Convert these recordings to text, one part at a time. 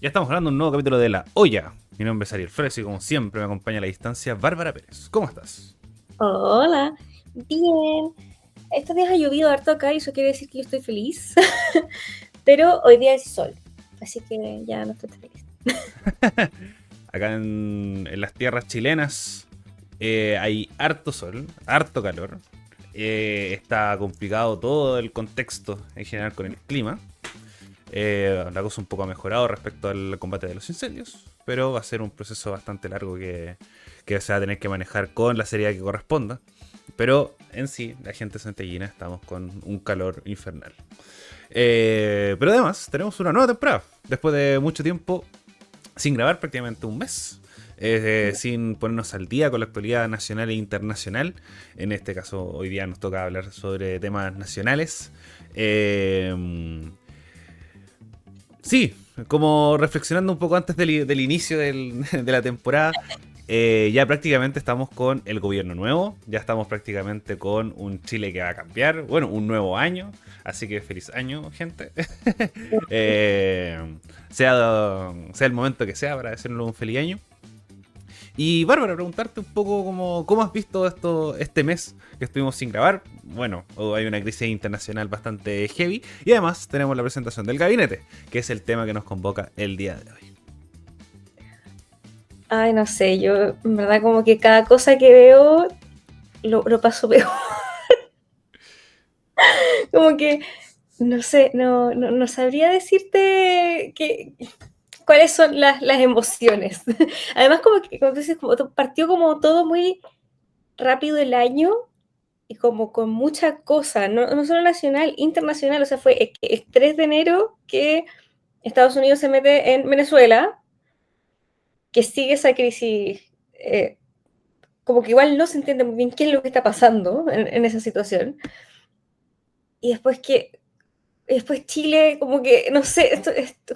Ya estamos grabando un nuevo capítulo de La Olla. Mi nombre es Ariel Flores y como siempre me acompaña a la distancia Bárbara Pérez. ¿Cómo estás? Hola, bien. Estos días ha llovido harto acá y eso quiere decir que yo estoy feliz. Pero hoy día es sol, así que ya no estoy tan feliz. Acá en las tierras chilenas hay harto sol, harto calor. Está complicado todo el contexto en general con el clima. La cosa un poco ha mejorado respecto al combate de los incendios, pero va a ser un proceso bastante largo que se va a tener que manejar con la seriedad que corresponda. Pero en sí, la gente santellina estamos con un calor infernal. Pero además, tenemos una nueva temporada. Después de mucho tiempo sin grabar, prácticamente un mes. Sin ponernos al día con la actualidad nacional e internacional. En este caso, hoy día nos toca hablar sobre temas nacionales. Sí, como reflexionando un poco antes del inicio de la temporada, ya prácticamente estamos con el gobierno nuevo, ya estamos prácticamente con un Chile que va a cambiar, bueno, un nuevo año, así que feliz año, gente. Eh, sea el momento que sea para decirlo un feliz año. Y Bárbara, preguntarte un poco cómo has visto este mes que estuvimos sin grabar. Bueno, hay una crisis internacional bastante heavy y además tenemos la presentación del gabinete, que es el tema que nos convoca el día de hoy. Ay, no sé, yo en verdad como que cada cosa que veo lo paso peor. Como que, no sé, no sabría decirte cuáles son las emociones. Además como que, como tú dices, partió como todo muy rápido el año y como con mucha cosa, no solo nacional, internacional, o sea, fue el 3 de enero que Estados Unidos se mete en Venezuela, que sigue esa crisis, como que igual no se entiende muy bien qué es lo que está pasando en esa situación, y después Chile, como que, no sé,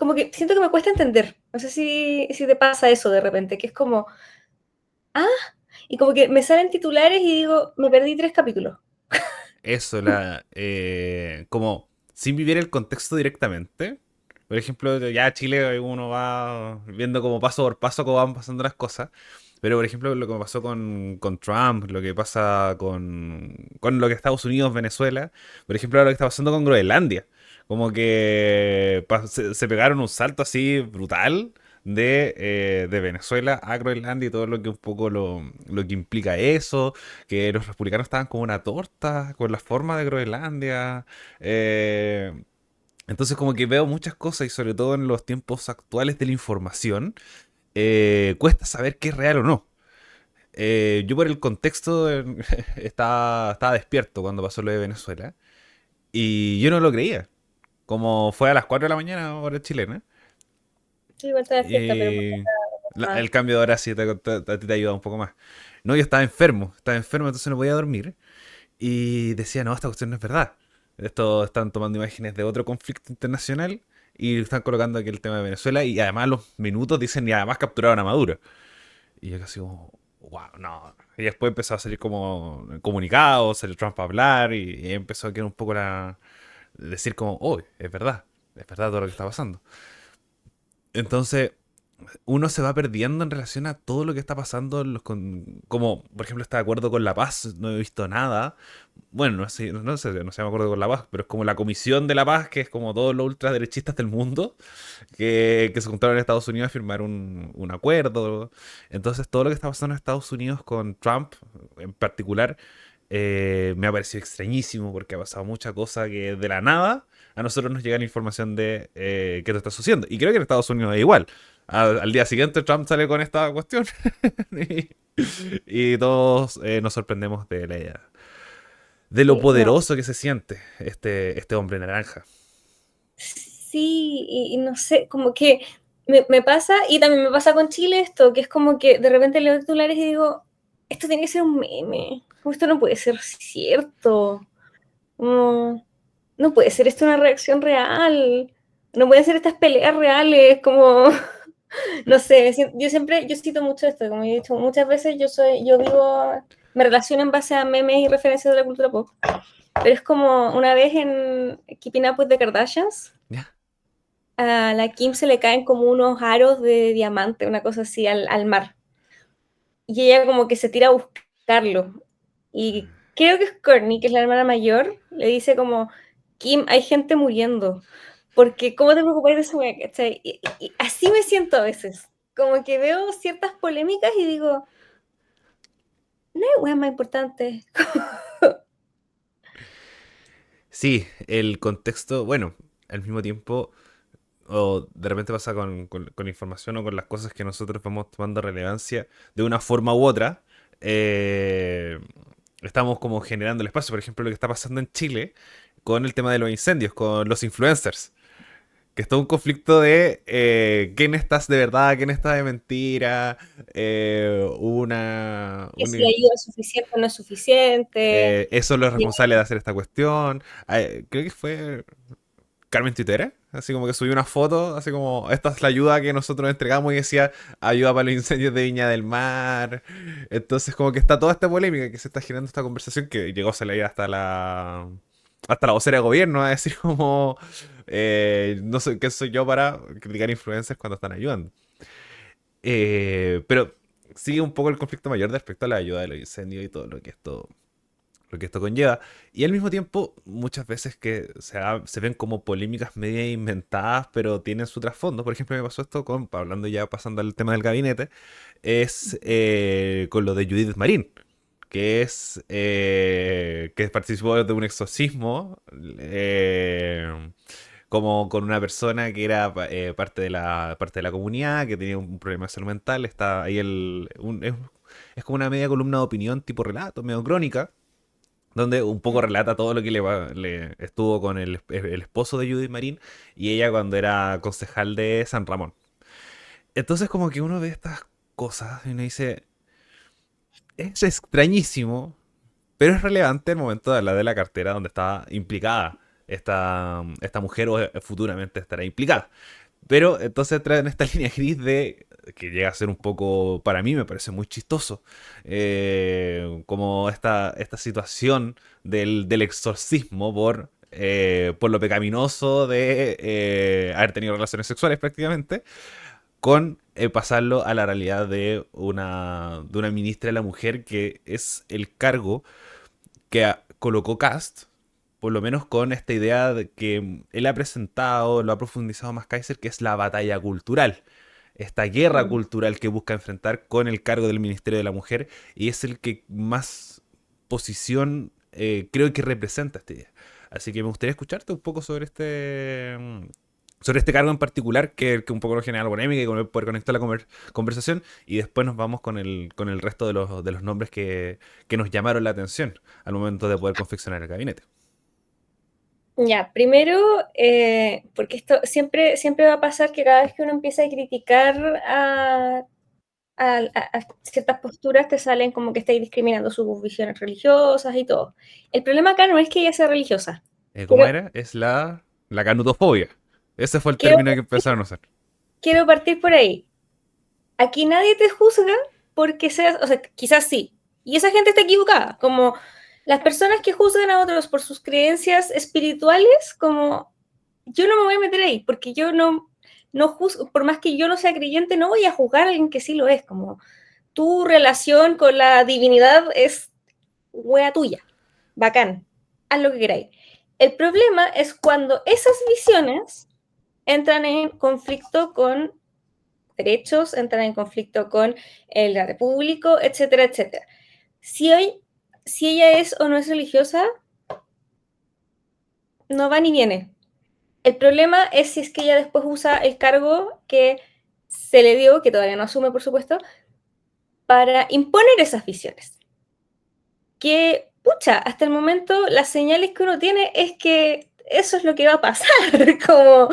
como que siento que me cuesta entender, no sé si te pasa eso de repente, que es como, ah, y como que me salen titulares y digo, me perdí 3 capítulos. Eso, como sin vivir el contexto directamente. Por ejemplo, ya Chile uno va viendo como paso por paso cómo van pasando las cosas. Pero, por ejemplo, lo que pasó con Trump, lo que pasa con lo que Estados Unidos, Venezuela, por ejemplo, lo que está pasando con Groenlandia. Como que se pegaron un salto así brutal de Venezuela a Groenlandia y todo lo que un poco lo que implica eso, que los republicanos estaban como una torta con la forma de Groenlandia. eh, entonces como que veo muchas cosas y sobre todo en los tiempos actuales de la información, cuesta saber qué es real o no. Yo por el contexto estaba despierto cuando pasó lo de Venezuela y yo no lo creía. Como fue a las 4 de la mañana, hora chilena. Sí, igual está despierta, pero eh, más. el cambio de hora sí a ti te ayuda un poco más. No, yo estaba enfermo, entonces no podía dormir. Y decía, no, esta cuestión no es verdad. Esto están tomando imágenes de otro conflicto internacional y están colocando aquí el tema de Venezuela. Y además los minutos dicen, y además capturaron a Maduro. Y yo casi como, wow, no. Y después empezó a salir como comunicados, salió Trump a hablar y empezó a quedar un poco decir como, oh, es verdad todo lo que está pasando. Entonces, uno se va perdiendo en relación a todo lo que está pasando, como por ejemplo está de acuerdo con la paz, no he visto nada. Bueno, no sé, me acuerdo con la paz, pero es como la Comisión de la Paz, que es como todos los ultraderechistas del mundo, que se juntaron en Estados Unidos a firmar un acuerdo. Entonces todo lo que está pasando en Estados Unidos con Trump en particular me ha parecido extrañísimo porque ha pasado mucha cosa que de la nada a nosotros nos llega la información de qué te está sucediendo. Y creo que en Estados Unidos es igual. Al día siguiente Trump sale con esta cuestión y, y todos nos sorprendemos de lo Sí, no. poderoso que se siente este hombre naranja. Sí, y no sé, como que me pasa, y también me pasa con Chile esto, que es como que de repente leo titulares y digo, esto tiene que ser un meme, como esto no puede ser cierto, como, no puede ser esto una reacción real, no pueden ser estas peleas reales, como, no sé, yo cito mucho esto, como he dicho muchas veces, yo vivo, me relaciono en base a memes y referencias de la cultura pop, pero es como una vez en Keeping Up with the Kardashians, ¿Ya? a la Kim se le caen como unos aros de diamante, una cosa así, al mar. Y ella como que se tira a buscarlo. Y creo que es Courtney, que es la hermana mayor, le dice como, Kim, hay gente muriendo. Porque, ¿cómo te preocupáis de esa wea? ¿Cachai? Y así me siento a veces. Como que veo ciertas polémicas y digo, no hay weas más importantes. Sí, el contexto, bueno, al mismo tiempo, o de repente pasa con información o con las cosas que nosotros vamos tomando relevancia de una forma u otra, eh, estamos como generando el espacio. Por ejemplo, lo que está pasando en Chile con el tema de los incendios, con los influencers. Que es todo un conflicto de quién estás de verdad, quién está de mentira. Que si la ayuda es suficiente o no es suficiente. Eso es lo responsable de hacer esta cuestión. Creo que fue Carmen Twittera, así como que subió una foto, así como esta es la ayuda que nosotros entregamos y decía ayuda para los incendios de Viña del Mar. Entonces como que está toda esta polémica que se está generando esta conversación que llegó a salir hasta la vocera de gobierno a decir como no sé qué soy yo para criticar influencers cuando están ayudando. Pero sigue un poco el conflicto mayor respecto a la ayuda de los incendios y todo lo que esto conlleva. Y al mismo tiempo, muchas veces que se ven como polémicas media inventadas, pero tienen su trasfondo. Por ejemplo, me pasó esto con, hablando ya, pasando al tema del gabinete, es con lo de Judith Marín, que participó de un exorcismo, como con una persona que era parte de la comunidad, que tenía un problema de salud mental. Está ahí es como una media columna de opinión, tipo relato, medio crónica, donde un poco relata todo lo que le estuvo con el esposo de Judith Marín y ella cuando era concejal de San Ramón. Entonces como que uno ve estas cosas y uno dice, es extrañísimo, pero es relevante el momento de hablar de la cartera donde está implicada esta mujer o futuramente estará implicada. Pero entonces traen esta línea gris de que llega a ser un poco, para mí me parece muy chistoso, como esta situación del exorcismo por lo pecaminoso de haber tenido relaciones sexuales prácticamente, con pasarlo a la realidad de una ministra de la mujer que es el cargo que colocó Cast, por lo menos con esta idea de que él ha presentado, lo ha profundizado más Kaiser, que es la batalla cultural. Esta guerra Mm. cultural que busca enfrentar con el cargo del Ministerio de la Mujer y es el que más posición creo que representa esta idea. Así que me gustaría escucharte un poco sobre este cargo en particular, que un poco lo genera polémica y con poder conectar la conversación y después nos vamos con el resto de los nombres que nos llamaron la atención al momento de poder confeccionar el gabinete. Ya, primero, porque esto siempre va a pasar que cada vez que uno empieza a criticar a ciertas posturas te salen como que estáis discriminando sus visiones religiosas y todo. El problema acá no es que ella sea religiosa. ¿Cómo Quiero, era? Es la canutofobia. Ese fue el quiero, término que empezaron a usar. quiero partir por ahí. Aquí nadie te juzga porque seas, o sea, quizás sí. Y esa gente está equivocada. Como las personas que juzgan a otros por sus creencias espirituales, como yo no me voy a meter ahí, porque yo no juzgo, por más que yo no sea creyente, no voy a juzgar a alguien que sí lo es. Como tu relación con la divinidad es wea tuya, bacán, haz lo que queráis. El problema es cuando esas visiones entran en conflicto con derechos, entran en conflicto con el arte público, etcétera, etcétera. Si, hoy, si ella es o no es religiosa, no va ni viene. El problema es si es que ella después usa el cargo que se le dio, que todavía no asume, por supuesto, para imponer esas visiones. Que, pucha, hasta el momento las señales que uno tiene es que eso es lo que va a pasar, como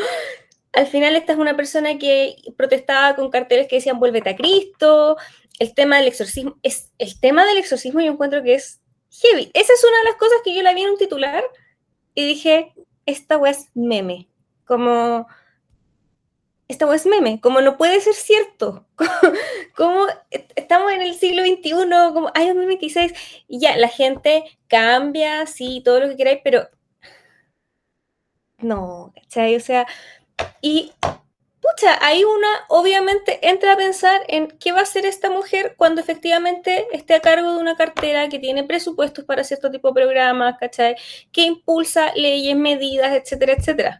al final esta es una persona que protestaba con carteles que decían vuélvete a Cristo, el tema del exorcismo, es el tema del exorcismo yo encuentro que es heavy. Esa es una de las cosas que yo la vi en un titular y dije, esta wea es meme, como esta wea es meme, como no puede ser cierto, como estamos en el siglo XXI, como hay un meme que dices, y ya, la gente cambia, sí, todo lo que queráis, pero no, ¿cachai? O sea, Y pucha, ahí una obviamente entra a pensar en qué va a hacer esta mujer cuando efectivamente esté a cargo de una cartera que tiene presupuestos para cierto tipo de programas, ¿cachai? Que impulsa leyes, medidas, etcétera, etcétera.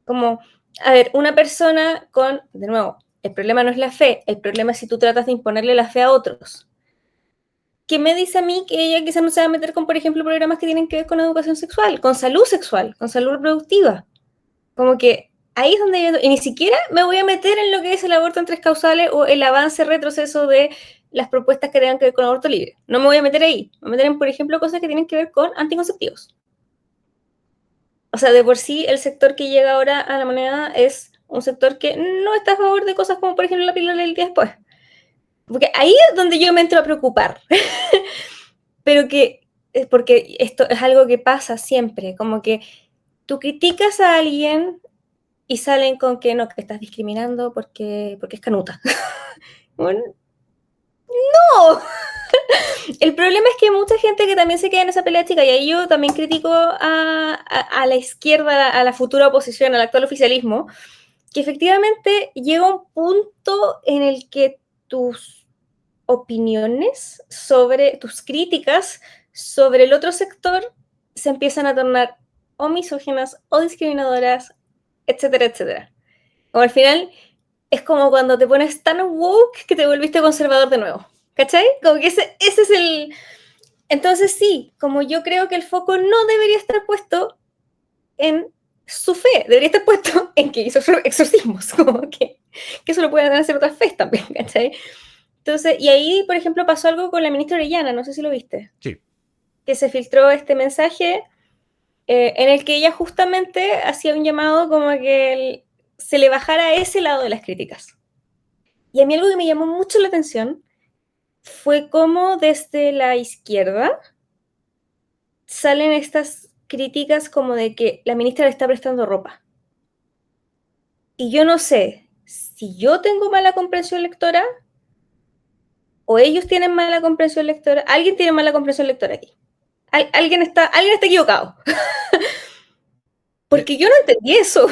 Como, a ver, una persona con, de nuevo, el problema no es la fe, el problema es si tú tratas de imponerle la fe a otros. ¿Qué me dice a mí que ella quizás no se va a meter con, por ejemplo, programas que tienen que ver con educación sexual, con salud reproductiva? Como que ahí es donde yo, y ni siquiera me voy a meter en lo que es el aborto en tres causales o el avance, retroceso de las propuestas que tengan que ver con aborto libre. No me voy a meter ahí. Me voy a meter en, por ejemplo, cosas que tienen que ver con anticonceptivos. O sea, de por sí el sector que llega ahora a la moneda es un sector que no está a favor de cosas como, por ejemplo, la píldora del día después. Porque ahí es donde yo me entro a preocupar. Pero que, porque esto es algo que pasa siempre, como que tú criticas a alguien y salen con que no, que estás discriminando porque es canuta. Bueno, no. El problema es que hay mucha gente que también se queda en esa pelea chica y ahí yo también critico a la izquierda, a la futura oposición, al actual oficialismo, que efectivamente llega un punto en el que tus opiniones sobre, tus críticas sobre el otro sector se empiezan a tornar o misóginas o discriminadoras, etcétera, etcétera. O al final es como cuando te pones tan woke que te volviste conservador de nuevo. ¿Cachai? Como que ese es el... Entonces sí, como yo creo que el foco no debería estar puesto en su fe, debería estar puesto en que hizo exorcismos, como que eso lo pueden hacer otras fes también, ¿cachai? Entonces, y ahí, por ejemplo, pasó algo con la ministra Orellana, no sé si lo viste, Sí. que se filtró este mensaje en el que ella justamente hacía un llamado como a que se le bajara a ese lado de las críticas. Y a mí algo que me llamó mucho la atención fue cómo desde la izquierda salen estas críticas como de que la ministra le está prestando ropa. Y yo no sé si yo tengo mala comprensión lectora o ellos tienen mala comprensión lectora. Alguien tiene mala comprensión lectora aquí. Alguien está equivocado. Mi- Porque yo no entendí eso.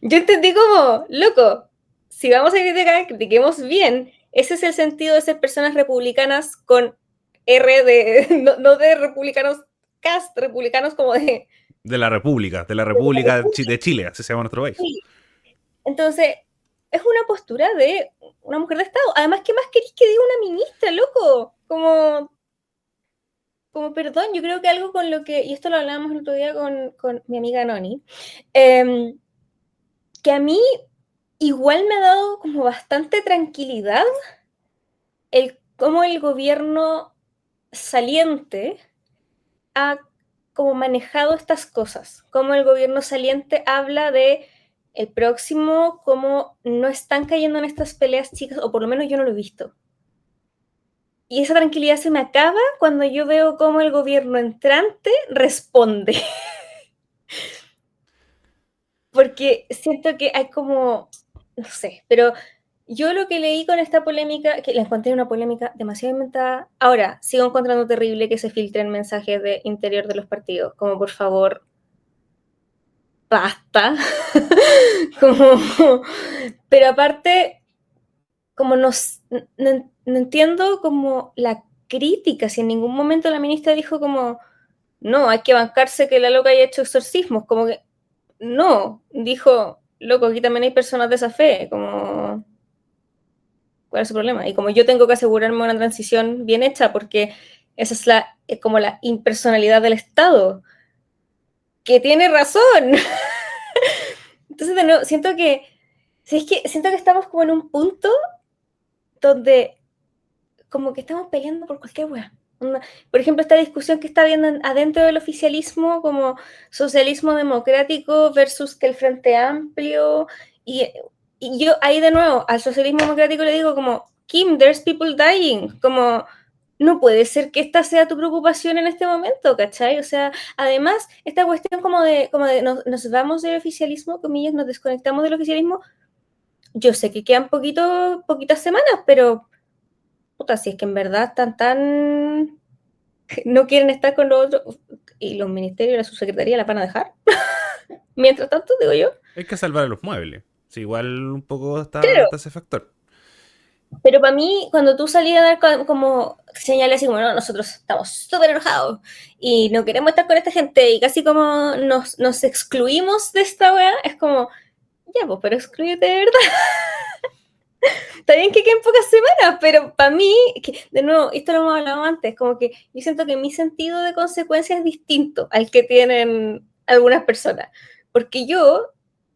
Yo entendí como, loco, si vamos a criticar, critiquemos bien. Ese es el sentido de ser personas republicanas con R de, no de republicanos cast, republicanos como de la de la República de República. Chile, así se llama nuestro país. Sí. Entonces, es una postura de una mujer de Estado. Además, ¿qué más queréis que diga una ministra, loco? Como perdón, yo creo que algo con lo que, y esto lo hablábamos el otro día con mi amiga Noni, eh, que a mí igual me ha dado como bastante tranquilidad el cómo el gobierno saliente ha como manejado estas cosas, cómo el gobierno saliente habla de el próximo, cómo no están cayendo en estas peleas chicas, o por lo menos yo no lo he visto. Y esa tranquilidad se me acaba cuando yo veo cómo el gobierno entrante responde, porque siento que hay como, no sé, pero yo lo que leí con esta polémica, que la encontré una polémica demasiado inventada, ahora sigo encontrando terrible que se filtren mensajes de interior de los partidos, como por favor, basta. como, pero aparte, como no entiendo como la crítica, si en ningún momento la ministra dijo como, no, hay que bancarse que la loca haya hecho exorcismos, como que, no, dijo, loco, aquí también hay personas de esa fe, como, ¿cuál es su problema? Y como yo tengo que asegurarme una transición bien hecha, porque esa es como la impersonalidad del Estado, que tiene razón. Entonces, de nuevo, siento que estamos como en un punto donde como que estamos peleando por cualquier wea. Por ejemplo, esta discusión que está habiendo adentro del oficialismo, como socialismo democrático versus que el Frente Amplio, y, y yo ahí de nuevo al socialismo democrático le digo como, Kim, there's people dying, como no puede ser que esta sea tu preocupación en este momento, ¿cachai? O sea, además, esta cuestión como de nos vamos del oficialismo, comillas, nos desconectamos del oficialismo, yo sé que quedan poquitas semanas, pero puta, si es que en verdad están tan... no quieren estar con los otros, y los ministerios y la subsecretaría la van a dejar. Mientras tanto, digo yo, Hay que salvar a los muebles. Sí, igual un poco claro, está ese factor. pero para mí, cuando tú salías a dar como señales así como, no, nosotros estamos súper enojados y no queremos estar con esta gente y casi como nos excluimos de esta wea, es como, ya, pues, pero excluyete de verdad. Está bien que queden pocas semanas, pero para mí, de nuevo, esto lo hemos hablado antes, como que yo siento que mi sentido de consecuencia es distinto al que tienen algunas personas. Porque yo,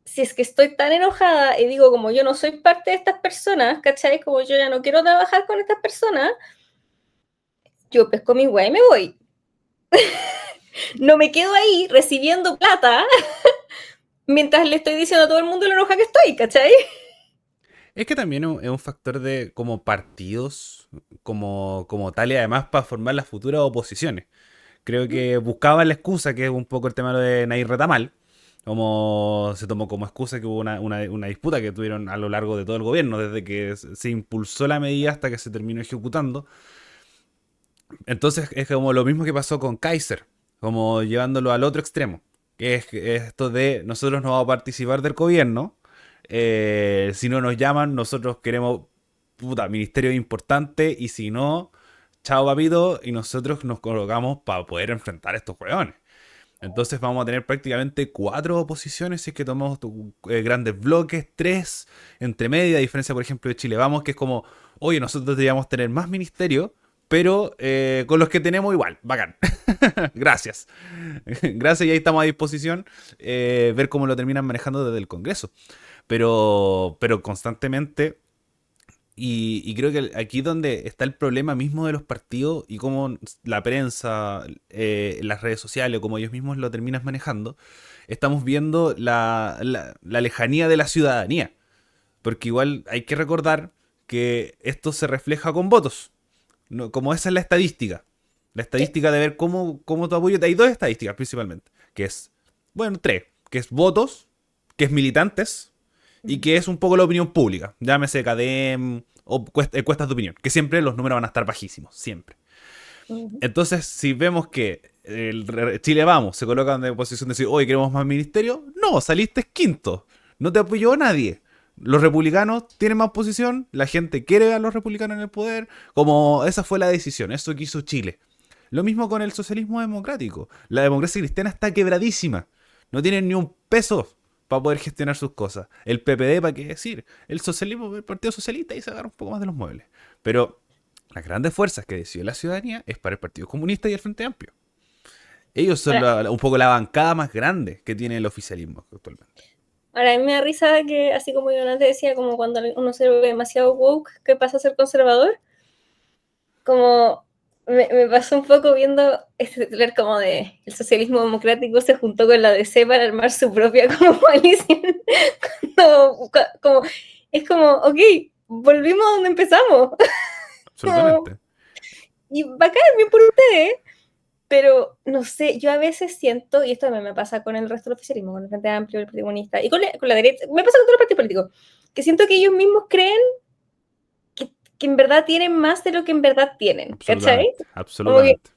si es que estoy tan enojada y digo, como yo no soy parte de estas personas, ¿cachai? Como yo ya no quiero trabajar con estas personas, yo pesco mi weá y me voy. No me quedo ahí recibiendo plata mientras le estoy diciendo a todo el mundo lo enoja que estoy, ¿cachai? Es que también es un factor de como partidos, como tal, y además para formar las futuras oposiciones. Creo que buscaban la excusa, que es un poco el tema de Nair Retamal, como se tomó como excusa que hubo una disputa que tuvieron a lo largo de todo el gobierno, desde que se impulsó la medida hasta que se terminó ejecutando. Entonces es como lo mismo que pasó con Kaiser, como llevándolo al otro extremo, que es esto de nosotros no vamos a participar del gobierno, si no nos llaman nosotros queremos ministerio importante y si no, chao papito y nosotros nos colocamos para poder enfrentar a estos hueones. Entonces vamos a tener prácticamente 4 oposiciones si es que tomamos grandes bloques, 3 entre media, a diferencia por ejemplo de Chile Vamos, que es como, oye, nosotros deberíamos tener más ministerios, pero con los que tenemos igual, bacán. Gracias. Gracias y ahí estamos a disposición ver cómo lo terminan manejando desde el Congreso. Pero constantemente y creo que aquí donde está el problema mismo de los partidos y cómo la prensa, las redes sociales, como ellos mismos lo terminan manejando, estamos viendo la lejanía de la ciudadanía. Porque igual hay que recordar que esto se refleja con votos. ¿No? Como esa es la estadística. La Sí. estadística de ver cómo tu apoyo. Hay 2 estadísticas principalmente. Que es, bueno, 3. Que es votos, que es militantes y que es un poco la opinión pública. Llámese CADEM o encuestas de opinión. Que siempre los números van a estar bajísimos. Siempre. Ujú. Entonces, si vemos que Chile Vamos se coloca en posición de decir, hoy queremos más ministerio, no, saliste quinto. No te apoyó nadie. Los republicanos tienen más posición, la gente quiere a los republicanos en el poder, como esa fue la decisión, eso quiso Chile. Lo mismo con el socialismo democrático. La democracia cristiana está quebradísima. No tienen ni un peso para poder gestionar sus cosas. El PPD, ¿para qué decir? El socialismo, el Partido Socialista, ahí se agarra un poco más de los muebles. Pero las grandes fuerzas que decidió la ciudadanía es para el Partido Comunista y el Frente Amplio. Ellos son Ahora, un poco la bancada más grande que tiene el oficialismo actualmente. ahora, a mí me da risa que, así como yo antes decía, como cuando uno se ve demasiado woke, que pasa a ser conservador, como me pasó un poco viendo este titular como de el socialismo democrático se juntó con la DC para armar su propia como coalición. Como, es como, ok, volvimos a donde empezamos. Como, Absolutamente. y bacán, bien por ustedes, pero no sé, yo a veces siento, y esto también me pasa con el resto del oficialismo, con el Frente Amplio, el Partido Comunista, y con la derecha, me pasa con todos los partidos políticos, que siento que ellos mismos creen que en verdad tienen más de lo que en verdad tienen, ¿cachai? Absolutamente. Como que Absolutamente.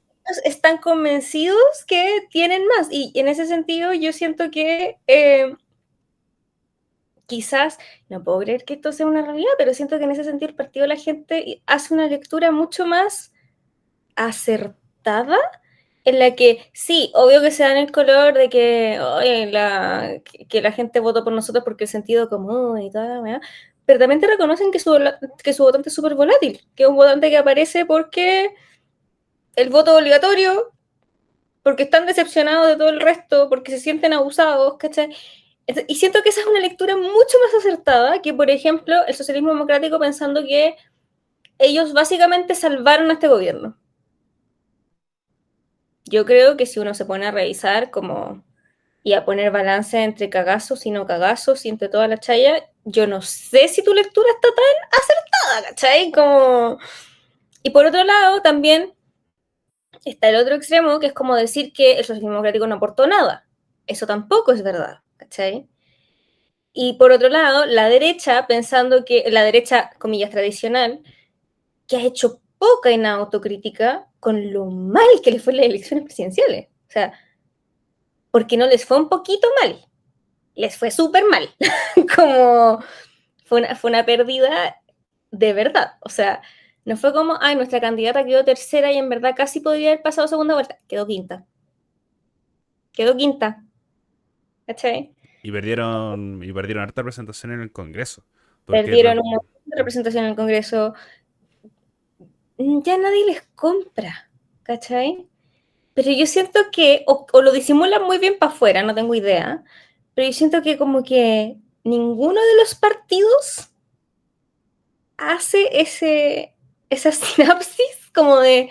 están convencidos que tienen más, y en ese sentido yo siento que quizás, no puedo creer que esto sea una realidad, pero siento que en ese sentido el partido de la gente hace una lectura mucho más acertada en la que sí, obvio que se dan el color de que, oye, que la gente votó por nosotros porque el sentido común y toda la weá, pero también te reconocen que su votante es súper volátil, que es un votante que aparece porque el voto es obligatorio, porque están decepcionados de todo el resto, porque se sienten abusados, ¿cachai? Y siento que esa es una lectura mucho más acertada que, por ejemplo, el socialismo democrático pensando que ellos básicamente salvaron a este gobierno. Yo creo que si uno se pone a revisar como y a poner balance entre cagazos y no cagazos y entre toda la chaya, yo no sé si tu lectura está tan acertada, ¿cachai? Como... Y por otro lado, también está el otro extremo, que es como decir que el socialismo democrático no aportó nada. Eso tampoco es verdad, ¿cachai? Y por otro lado, la derecha, pensando que la derecha, comillas, tradicional, que ha hecho poca en autocrítica con lo mal que le fue las elecciones presidenciales. O sea, porque no les fue un poquito mal. les fue súper mal. Como fue una pérdida de verdad. O sea, no fue como, ay, nuestra candidata quedó tercera y en verdad casi podría haber pasado segunda vuelta. Quedó quinta. Quedó quinta. ¿Cachai? Y perdieron harta representación en el Congreso. Porque Perdieron un montón de representación en el Congreso. Ya nadie les compra. ¿Cachai? Pero yo siento que, o lo disimulan muy bien para afuera, no tengo idea, pero yo siento que como que ninguno de los partidos hace esa sinapsis como de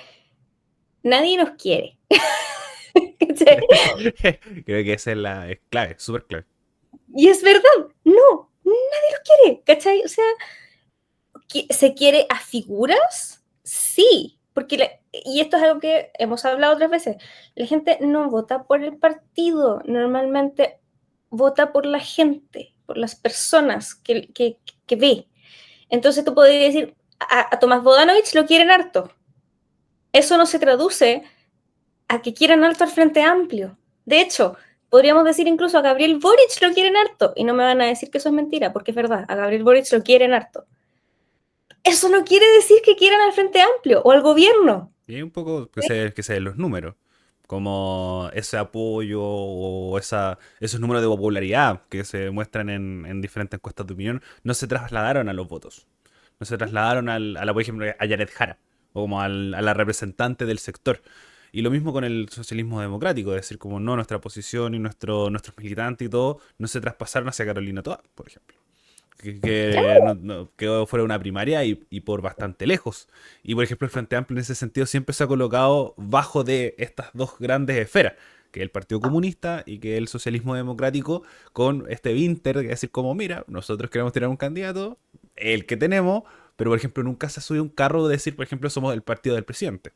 nadie nos quiere. creo que esa es clave, súper clave. Y es verdad, no, nadie los quiere, ¿cachai? O sea, ¿se quiere a figuras? Sí, porque, y esto es algo que hemos hablado otras veces, la gente no vota por el partido, normalmente vota por la gente, por las personas que ve. Entonces tú podrías decir, a Tomás Bodanovich lo quieren harto. Eso no se traduce a que quieran harto al Frente Amplio. De hecho, podríamos decir incluso a Gabriel Boric lo quieren harto. Y no me van a decir que eso es mentira, porque es verdad, a Gabriel Boric lo quieren harto. Eso no quiere decir que quieran al Frente Amplio o al gobierno. Y un poco que se den los números. Como ese apoyo o esos números de popularidad que se muestran en diferentes encuestas de opinión no se trasladaron a los votos. No se trasladaron por ejemplo, a Jared Jara o como a la representante del sector. Y lo mismo con el socialismo democrático, es decir, como no, nuestra posición y nuestros militantes y todo no se traspasaron hacia Carolina Toa, por ejemplo. Que quedó fuera una primaria y por bastante lejos. Y por ejemplo el Frente Amplio en ese sentido siempre se ha colocado bajo de estas dos grandes esferas, que es el Partido Comunista y que es el socialismo democrático, con este Vinter, que es decir, como mira, nosotros queremos tirar un candidato, el que tenemos, pero por ejemplo nunca se ha subido un carro de decir, por ejemplo, somos el partido del presidente.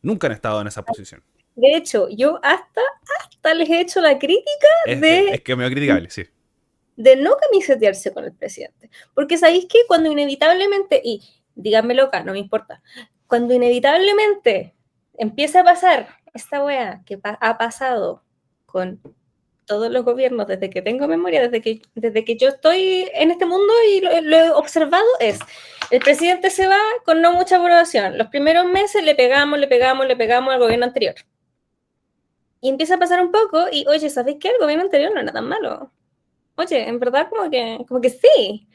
Nunca han estado en esa posición. De hecho, yo hasta les he hecho la crítica Es que medio criticable, sí. de no camisetearse con el presidente. Porque sabéis que cuando inevitablemente, y díganme loca, no me importa, cuando inevitablemente empieza a pasar esta weá que ha pasado con todos los gobiernos desde que tengo memoria, desde que yo estoy en este mundo y lo he observado, es el presidente se va con no mucha aprobación. Los primeros meses le pegamos al gobierno anterior. Y empieza a pasar un poco y, oye, ¿sabéis qué? El gobierno anterior no era tan malo. Oye, en verdad como que sí.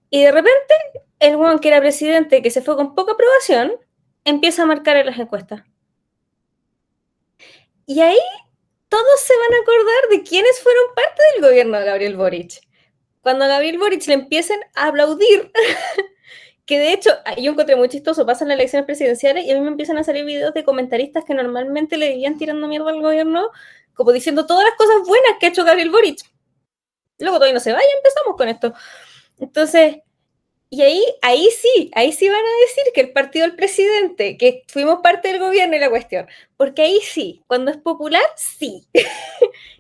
Y de repente, el weón que era presidente, que se fue con poca aprobación, empieza a marcar en las encuestas. Y ahí todos se van a acordar de quiénes fueron parte del gobierno de Gabriel Boric. Cuando a Gabriel Boric le empiecen a aplaudir, que de hecho yo encontré muy chistoso, pasan las elecciones presidenciales y a mí me empiezan a salir videos de comentaristas que normalmente le iban tirando mierda al gobierno, como diciendo todas las cosas buenas que ha hecho Gabriel Boric. Luego todavía no se vaya, empezamos con esto. Entonces, y ahí sí van a decir que el partido del presidente, que fuimos parte del gobierno y la cuestión, porque ahí sí, cuando es popular, sí.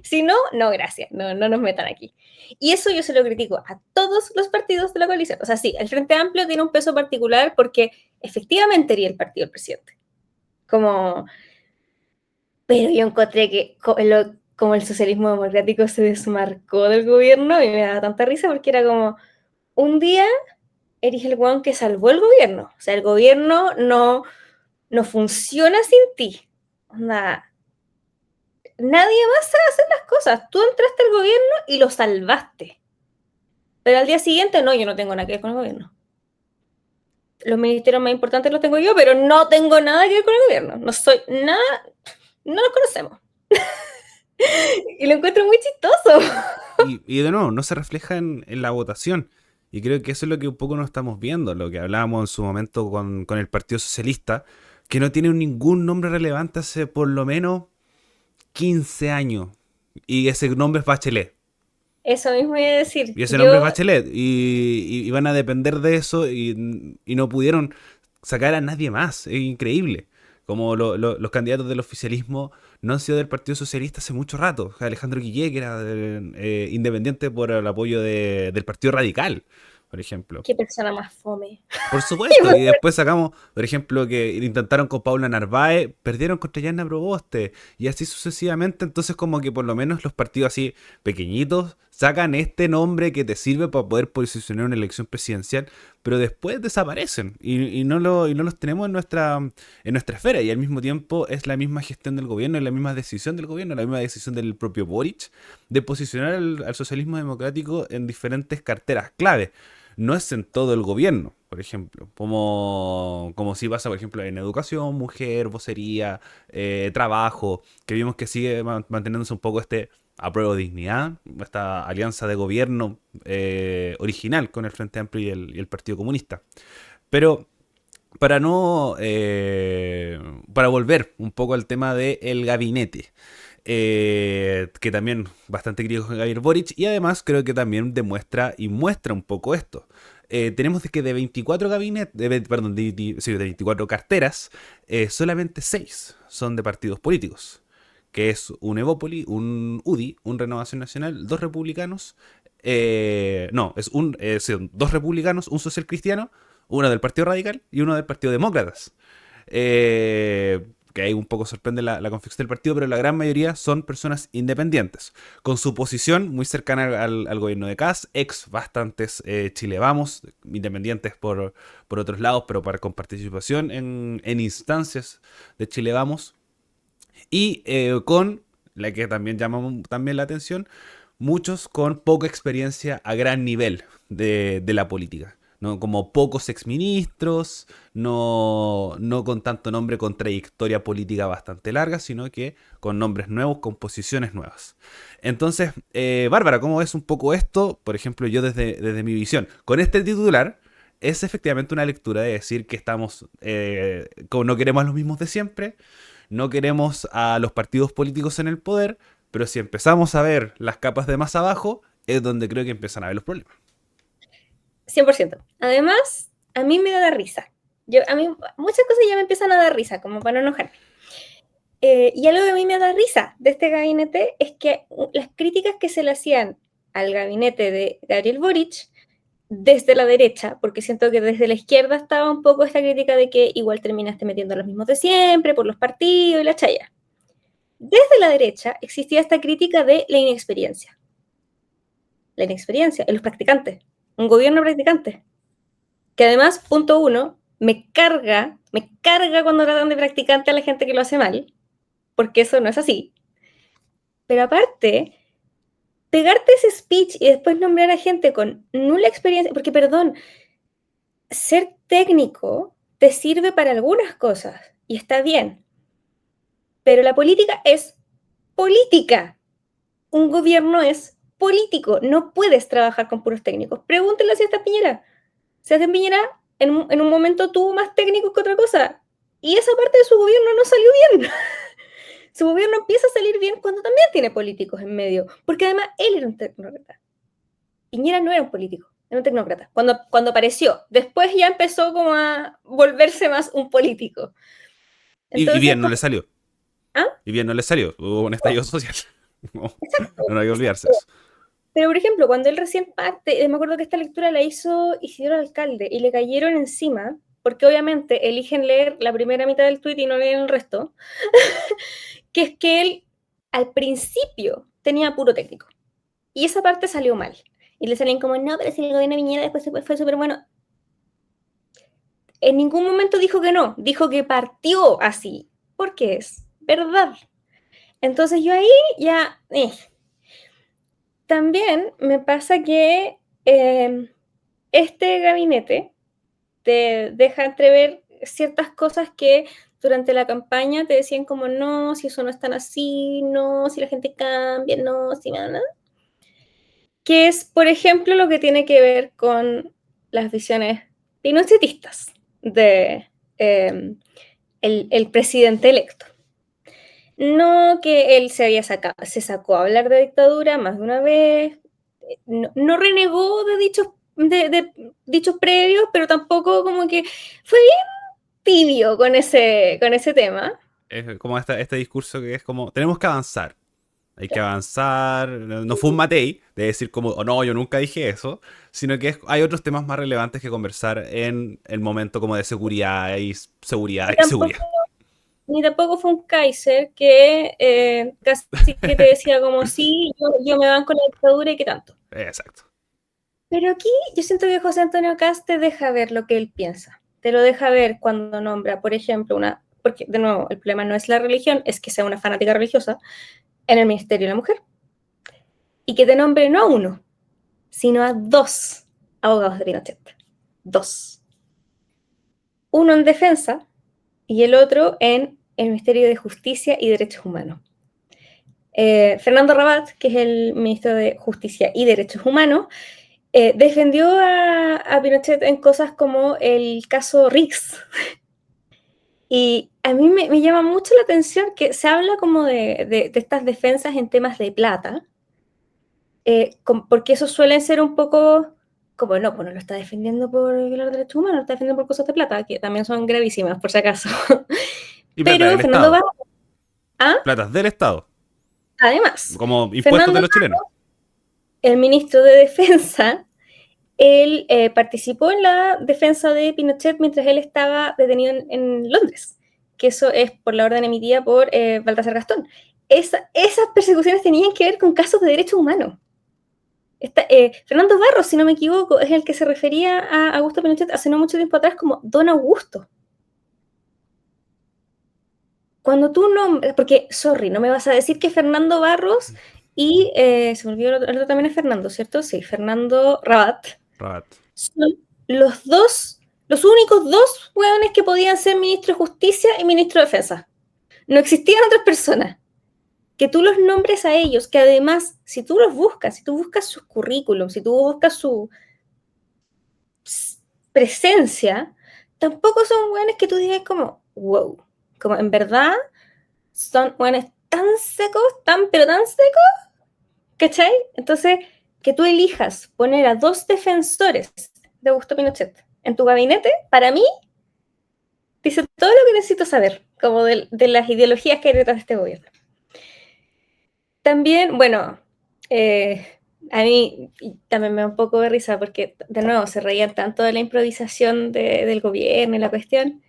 Si no, no, gracias, no nos metan aquí. Y eso yo se lo critico a todos los partidos de la coalición. O sea, sí, el Frente Amplio tiene un peso particular porque efectivamente era el partido del presidente. Como, pero yo encontré que como el socialismo democrático se desmarcó del gobierno y me daba tanta risa porque era como, un día eres el weón que salvó el gobierno. O sea, el gobierno no funciona sin ti. Onda, nadie más sabe hacer las cosas. Tú entraste al gobierno y lo salvaste. Pero al día siguiente, no, yo no tengo nada que ver con el gobierno. Los ministerios más importantes los tengo yo, pero no tengo nada que ver con el gobierno. No soy nada, no los conocemos. Y lo encuentro muy chistoso. Y de nuevo, no se refleja en la votación. Y creo que eso es lo que un poco no estamos viendo, lo que hablábamos en su momento con el Partido Socialista, que no tiene ningún nombre relevante hace por lo menos 15 años. Y ese nombre es Bachelet. Eso mismo iba a decir. Y ese nombre es Bachelet. Y van a depender de eso y no pudieron sacar a nadie más. Es increíble. Como los candidatos del oficialismo no han sido del Partido Socialista hace mucho rato. Alejandro Guillé, que era independiente por el apoyo del Partido Radical. por ejemplo. Qué persona más fome. Por supuesto, y después sacamos, por ejemplo, que intentaron con Paula Narváez, perdieron contra Yanna Proboste, y así sucesivamente. Entonces, como que por lo menos los partidos así pequeñitos sacan este nombre que te sirve para poder posicionar una elección presidencial, pero después desaparecen y no los tenemos en nuestra esfera. Y al mismo tiempo es la misma gestión del gobierno, es la misma decisión del gobierno, la misma decisión del propio Boric de posicionar al socialismo democrático en diferentes carteras clave. No es en todo el gobierno, por ejemplo, como si pasa, por ejemplo, en educación, mujer, vocería, trabajo, que vimos que sigue manteniéndose un poco este apruebo dignidad, esta alianza de gobierno original con el Frente Amplio y el Partido Comunista. Pero para no. Para volver un poco al tema del gabinete. Que también bastante crítico con Gabriel Boric. Y además creo que también demuestra y muestra un poco esto. Tenemos que de 24 gabinetes, perdón, sí, de 24 carteras, solamente 6 son de partidos políticos. Que es un Evópoli, un UDI, un Renovación Nacional, dos republicanos. No, son dos republicanos, un social cristiano, uno del Partido Radical y uno del Partido Demócratas. Que ahí un poco sorprende la confección del partido, pero la gran mayoría son personas independientes, con su posición muy cercana al gobierno de Kast, ex bastantes Chile Vamos, independientes por otros lados, pero con participación en instancias de Chile Vamos, y con la que también llama también la atención, muchos con poca experiencia a gran nivel de la política. ¿No? Como pocos exministros, no con tanto nombre con trayectoria política bastante larga, sino que con nombres nuevos, con posiciones nuevas. Entonces, Bárbara, ¿cómo ves un poco esto? Por ejemplo, yo desde mi visión, con este titular, es efectivamente una lectura de decir que estamos, como no queremos a los mismos de siempre, no queremos a los partidos políticos en el poder, pero si empezamos a ver las capas de más abajo, es donde creo que empiezan a ver los problemas. 100%. Además, a mí me da risa. A mí muchas cosas ya me empiezan a dar risa, como para no enojarme. Y algo que a mí me da risa de este gabinete es que las críticas que se le hacían al gabinete de Gabriel Boric desde la derecha, porque siento que desde la izquierda estaba un poco esta crítica de que igual terminaste metiendo a los mismos de siempre por los partidos y la chaya. Desde la derecha existía esta crítica de la inexperiencia. La inexperiencia en los practicantes. Un gobierno practicante. Que además, punto uno, me carga cuando tratan de practicante a la gente que lo hace mal, porque eso no es así. Pero aparte, pegarte ese speech y después nombrar a gente con nula experiencia, porque perdón, ser técnico te sirve para algunas cosas y está bien, pero la política es política. Un gobierno es político, no puedes trabajar con puros técnicos. Pregúntenle a Sebastián Piñera. Sebastián Piñera en un momento tuvo más técnicos que otra cosa y esa parte de su gobierno no salió bien. Su gobierno empieza a salir bien cuando también tiene políticos en medio, porque además él era un tecnócrata. Piñera no era un político, era un tecnócrata. Cuando apareció, después ya empezó como a volverse más un político. Y Entonces, bien, no le salió. ¿ah? Y bien, no le salió. Hubo un estallido social. No, no hay que olvidarse Exacto. eso. Pero, por ejemplo, cuando él recién parte, me acuerdo que esta lectura la hizo Isidoro Alcalde y le cayeron encima, porque obviamente eligen leer la primera mitad del tuit y no leen el resto, que es que él al principio tenía puro técnico. Y esa parte salió mal. Y le salían como, no, pero si el gobierno de Piñera después fue súper bueno. En ningún momento dijo que no, dijo que partió así, porque es verdad. Entonces yo ahí ya... También me pasa que este gabinete te deja entrever ciertas cosas que durante la campaña te decían como, no, si eso no es tan así, no, si la gente cambia, no, si nada, que es, por ejemplo, lo que tiene que ver con las visiones pinochetistas de el presidente electo. No que él se sacó a hablar de dictadura más de una vez, no renegó de dichos previos, pero tampoco como que fue bien tibio con ese tema. Es como este discurso que es como, tenemos que avanzar. Hay que avanzar. No fue un Matei de decir como, oh, no, yo nunca dije eso, sino que hay otros temas más relevantes que conversar en el momento como de seguridad y seguridad Ni y tampoco, seguridad. ni tampoco fue un Kaiser que casi que te decía como, sí, yo me banco la dictadura y qué tanto. Exacto. Pero aquí yo siento que José Antonio Cast te deja ver lo que él piensa. Te lo deja ver cuando nombra, por ejemplo, porque de nuevo, el problema no es la religión, es que sea una fanática religiosa en el Ministerio de la Mujer. Y que te nombre no a uno, sino a dos abogados de Pinochet. Dos. Uno en defensa y el otro en el Ministerio de Justicia y Derechos Humanos. Fernando Rabat, que es el ministro de Justicia y Derechos Humanos, defendió a Pinochet en cosas como el caso Riggs. Y a mí me llama mucho la atención que se habla como de estas defensas en temas de plata, porque eso suelen ser un poco como, no, pues no lo está defendiendo por violar derechos humanos, lo está defendiendo por cosas de plata, que también son gravísimas, por si acaso. Y plata Pero del Fernando Estado. Barros, ¿ah? Platas del Estado. Además, Como impuestos de Fernando los chilenos. Barros, el ministro de Defensa, él participó en la defensa de Pinochet mientras él estaba detenido en Londres, que eso es por la orden emitida por Baltasar Gastón. Esas persecuciones tenían que ver con casos de derechos humanos. Fernando Barros, si no me equivoco, es el que se refería a Augusto Pinochet hace no mucho tiempo atrás como Don Augusto. Cuando tú nombras, porque, sorry, no me vas a decir que Fernando Barros y, se me olvidó el otro también es Fernando, ¿cierto? Sí, Fernando Rabat, Rabat. son los únicos dos hueones que podían ser ministro de Justicia y ministro de Defensa. No existían otras personas. Que tú los nombres a ellos, que además, si tú los buscas, si tú buscas sus currículums, si tú buscas su presencia, tampoco son hueones que tú digas como, wow, como en verdad son hueones tan secos, pero tan secos, ¿cachai? Entonces, que tú elijas poner a dos defensores de Augusto Pinochet en tu gabinete, para mí, dice todo lo que necesito saber, como de las ideologías que hay detrás de este gobierno. También, bueno, a mí también me da un poco de risa porque, de nuevo, se reían tanto de la improvisación del gobierno y la cuestión.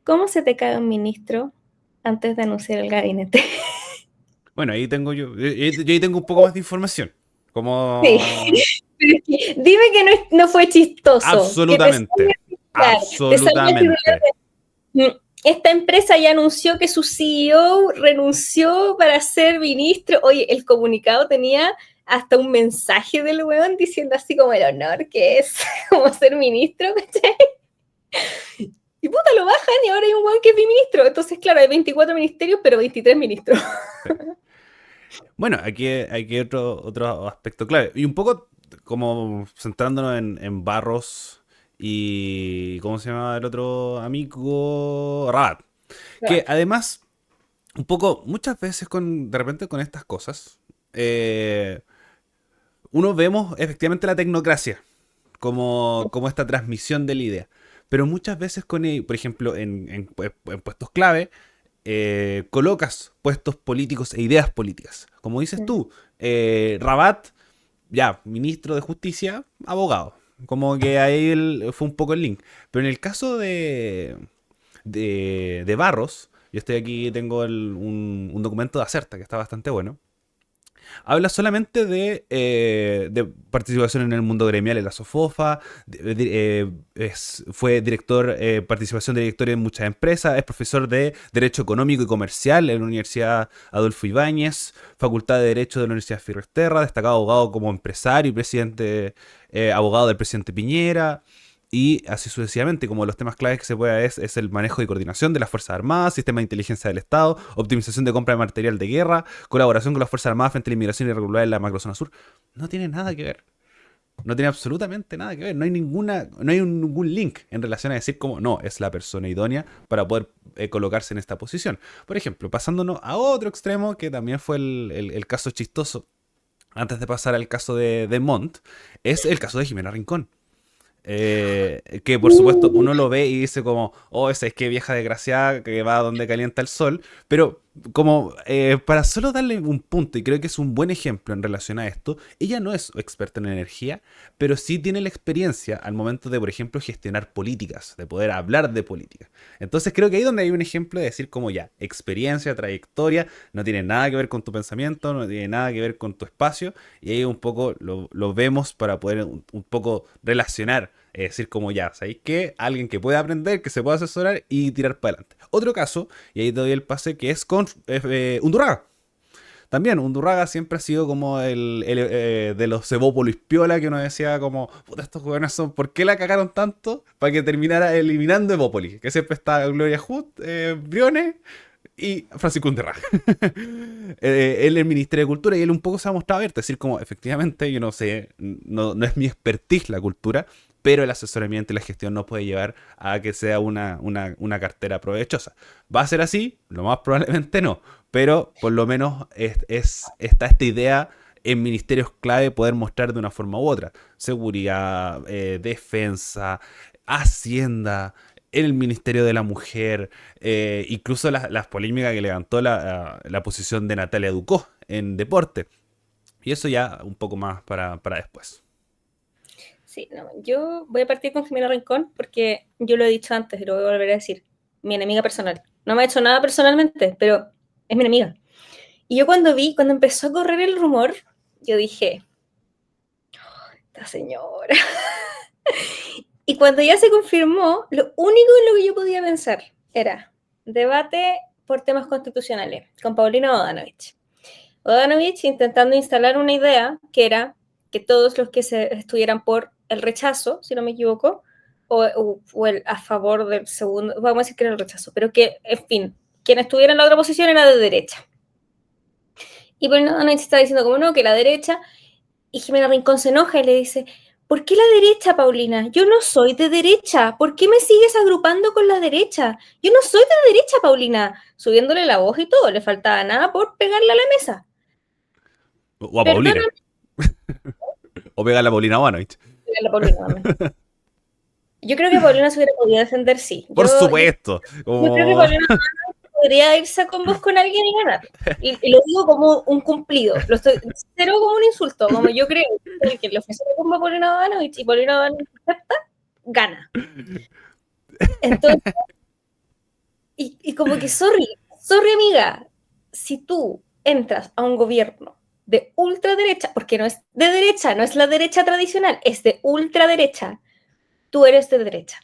¿Cómo se te cae un ministro antes de anunciar el gabinete? Bueno, ahí tengo yo ahí tengo un poco más de información. Sí. Como Dime que no fue chistoso, que te absolutamente. te salga a Absolutamente. esta empresa ya anunció que su CEO renunció para ser ministro. Oye, el comunicado tenía hasta un mensaje del weón diciendo así como el honor que es como ser ministro, ¿cachai? Y puta, lo bajan y ahora hay un weón que es ministro. Entonces, claro, hay 24 ministerios, pero 23 ministros. Sí. Bueno, aquí hay otro aspecto clave. Y un poco como centrándonos en Barros y... ¿Cómo se llama el otro amigo? Rabat. Que además, un poco, muchas veces de repente con estas cosas, eh, uno vemos efectivamente la tecnocracia como esta transmisión de la idea. Pero muchas veces por ejemplo, en puestos clave, colocas puestos políticos e ideas políticas. Como dices tú, Rabat, ya, ministro de Justicia, abogado. Como que ahí fue un poco el link. Pero en el caso de Barros, yo estoy aquí, tengo un documento de Acerta que está bastante bueno. Habla solamente de participación en el mundo gremial en la SOFOFA, fue director, participación de directorio en muchas empresas, es profesor de Derecho Económico y Comercial en la Universidad Adolfo Ibáñez, Facultad de Derecho de la Universidad Finisterre, destacado abogado como empresario y presidente, abogado del presidente Piñera. Y así sucesivamente, como los temas claves que se puede ver es el manejo y coordinación de las Fuerzas Armadas, sistema de inteligencia del Estado, optimización de compra de material de guerra, colaboración con las Fuerzas Armadas frente a la inmigración irregular en la macrozona sur. No tiene nada que ver. No tiene absolutamente nada que ver. No hay ningún link en relación a decir como no, es la persona idónea para poder colocarse en esta posición. Por ejemplo, pasándonos a otro extremo, que también fue el caso chistoso, antes de pasar al caso de Montt, es el caso de Jimena Rincón. Que por supuesto uno lo ve y dice como, oh, esa es que vieja desgraciada que va donde calienta el sol, pero como para solo darle un punto, y creo que es un buen ejemplo en relación a esto, ella no es experta en energía, pero sí tiene la experiencia al momento de, por ejemplo, gestionar políticas, de poder hablar de política. Entonces creo que ahí donde hay un ejemplo de decir como ya, experiencia, trayectoria, no tiene nada que ver con tu pensamiento, no tiene nada que ver con tu espacio, y ahí un poco lo vemos para poder un poco relacionar. Es decir, como ya, ¿sabéis qué? Alguien que puede aprender, que se puede asesorar y tirar para adelante. Otro caso, y ahí te doy el pase, que es con Undurraga. También, Undurraga siempre ha sido como de los Cebópolis Piola, que uno decía como, puta, estos jóvenes son, ¿por qué la cagaron tanto? Para que terminara eliminando Evópolis, que siempre está Gloria Hood, Briones y Francisco Undurraga. Él es el Ministerio de Cultura y él un poco se ha mostrado abierto, es decir, como efectivamente, yo no sé, no es mi expertise la cultura, pero el asesoramiento y la gestión nos puede llevar a que sea una cartera provechosa. ¿Va a ser así? Lo más probablemente no, pero por lo menos está esta idea en ministerios clave poder mostrar de una forma u otra. Seguridad, defensa, hacienda, el Ministerio de la Mujer, incluso las polémicas que levantó la posición de Natalia Ducó en deporte. Y eso ya un poco más para después. Sí, no, yo voy a partir con Jimena Rincón porque yo lo he dicho antes y lo voy a volver a decir. Mi enemiga personal. No me ha hecho nada personalmente, pero es mi enemiga. Y yo cuando empezó a correr el rumor, yo dije, esta señora. Y cuando ya se confirmó, lo único en lo que yo podía pensar era debate por temas constitucionales con Paulina Bodanovich. Bodanovich intentando instalar una idea que era que todos los que se estuvieran por el rechazo, si no me equivoco, o el a favor del segundo, vamos a decir que era el rechazo, pero que, en fin, quien estuviera en la otra posición era de derecha. Y Bodanovich está diciendo como no, que la derecha, y Jimena Rincón se enoja y le dice, ¿por qué la derecha, Paulina? Yo no soy de derecha. ¿Por qué me sigues agrupando con la derecha? Yo no soy de derecha, Paulina. Subiéndole la voz y todo, le faltaba nada por pegarle a la mesa. O a Paulina. Perdóname, O pega a la Paulina Bonovich. la Paulina. Yo creo que Paulina se hubiera podido defender, sí. Por Yo supuesto. creo que Como... Paulina podría irse a combos con alguien y ganar. Y lo digo como un cumplido. Lo estoy cero como un insulto. Como yo creo que el que le ofrece la combo a Paulina Bodanovich y Paulina Bodanovich acepta, gana. Entonces, y como que, sorry amiga, si tú entras a un gobierno de ultraderecha, porque no es de derecha, no es la derecha tradicional, es de ultraderecha, tú eres de derecha.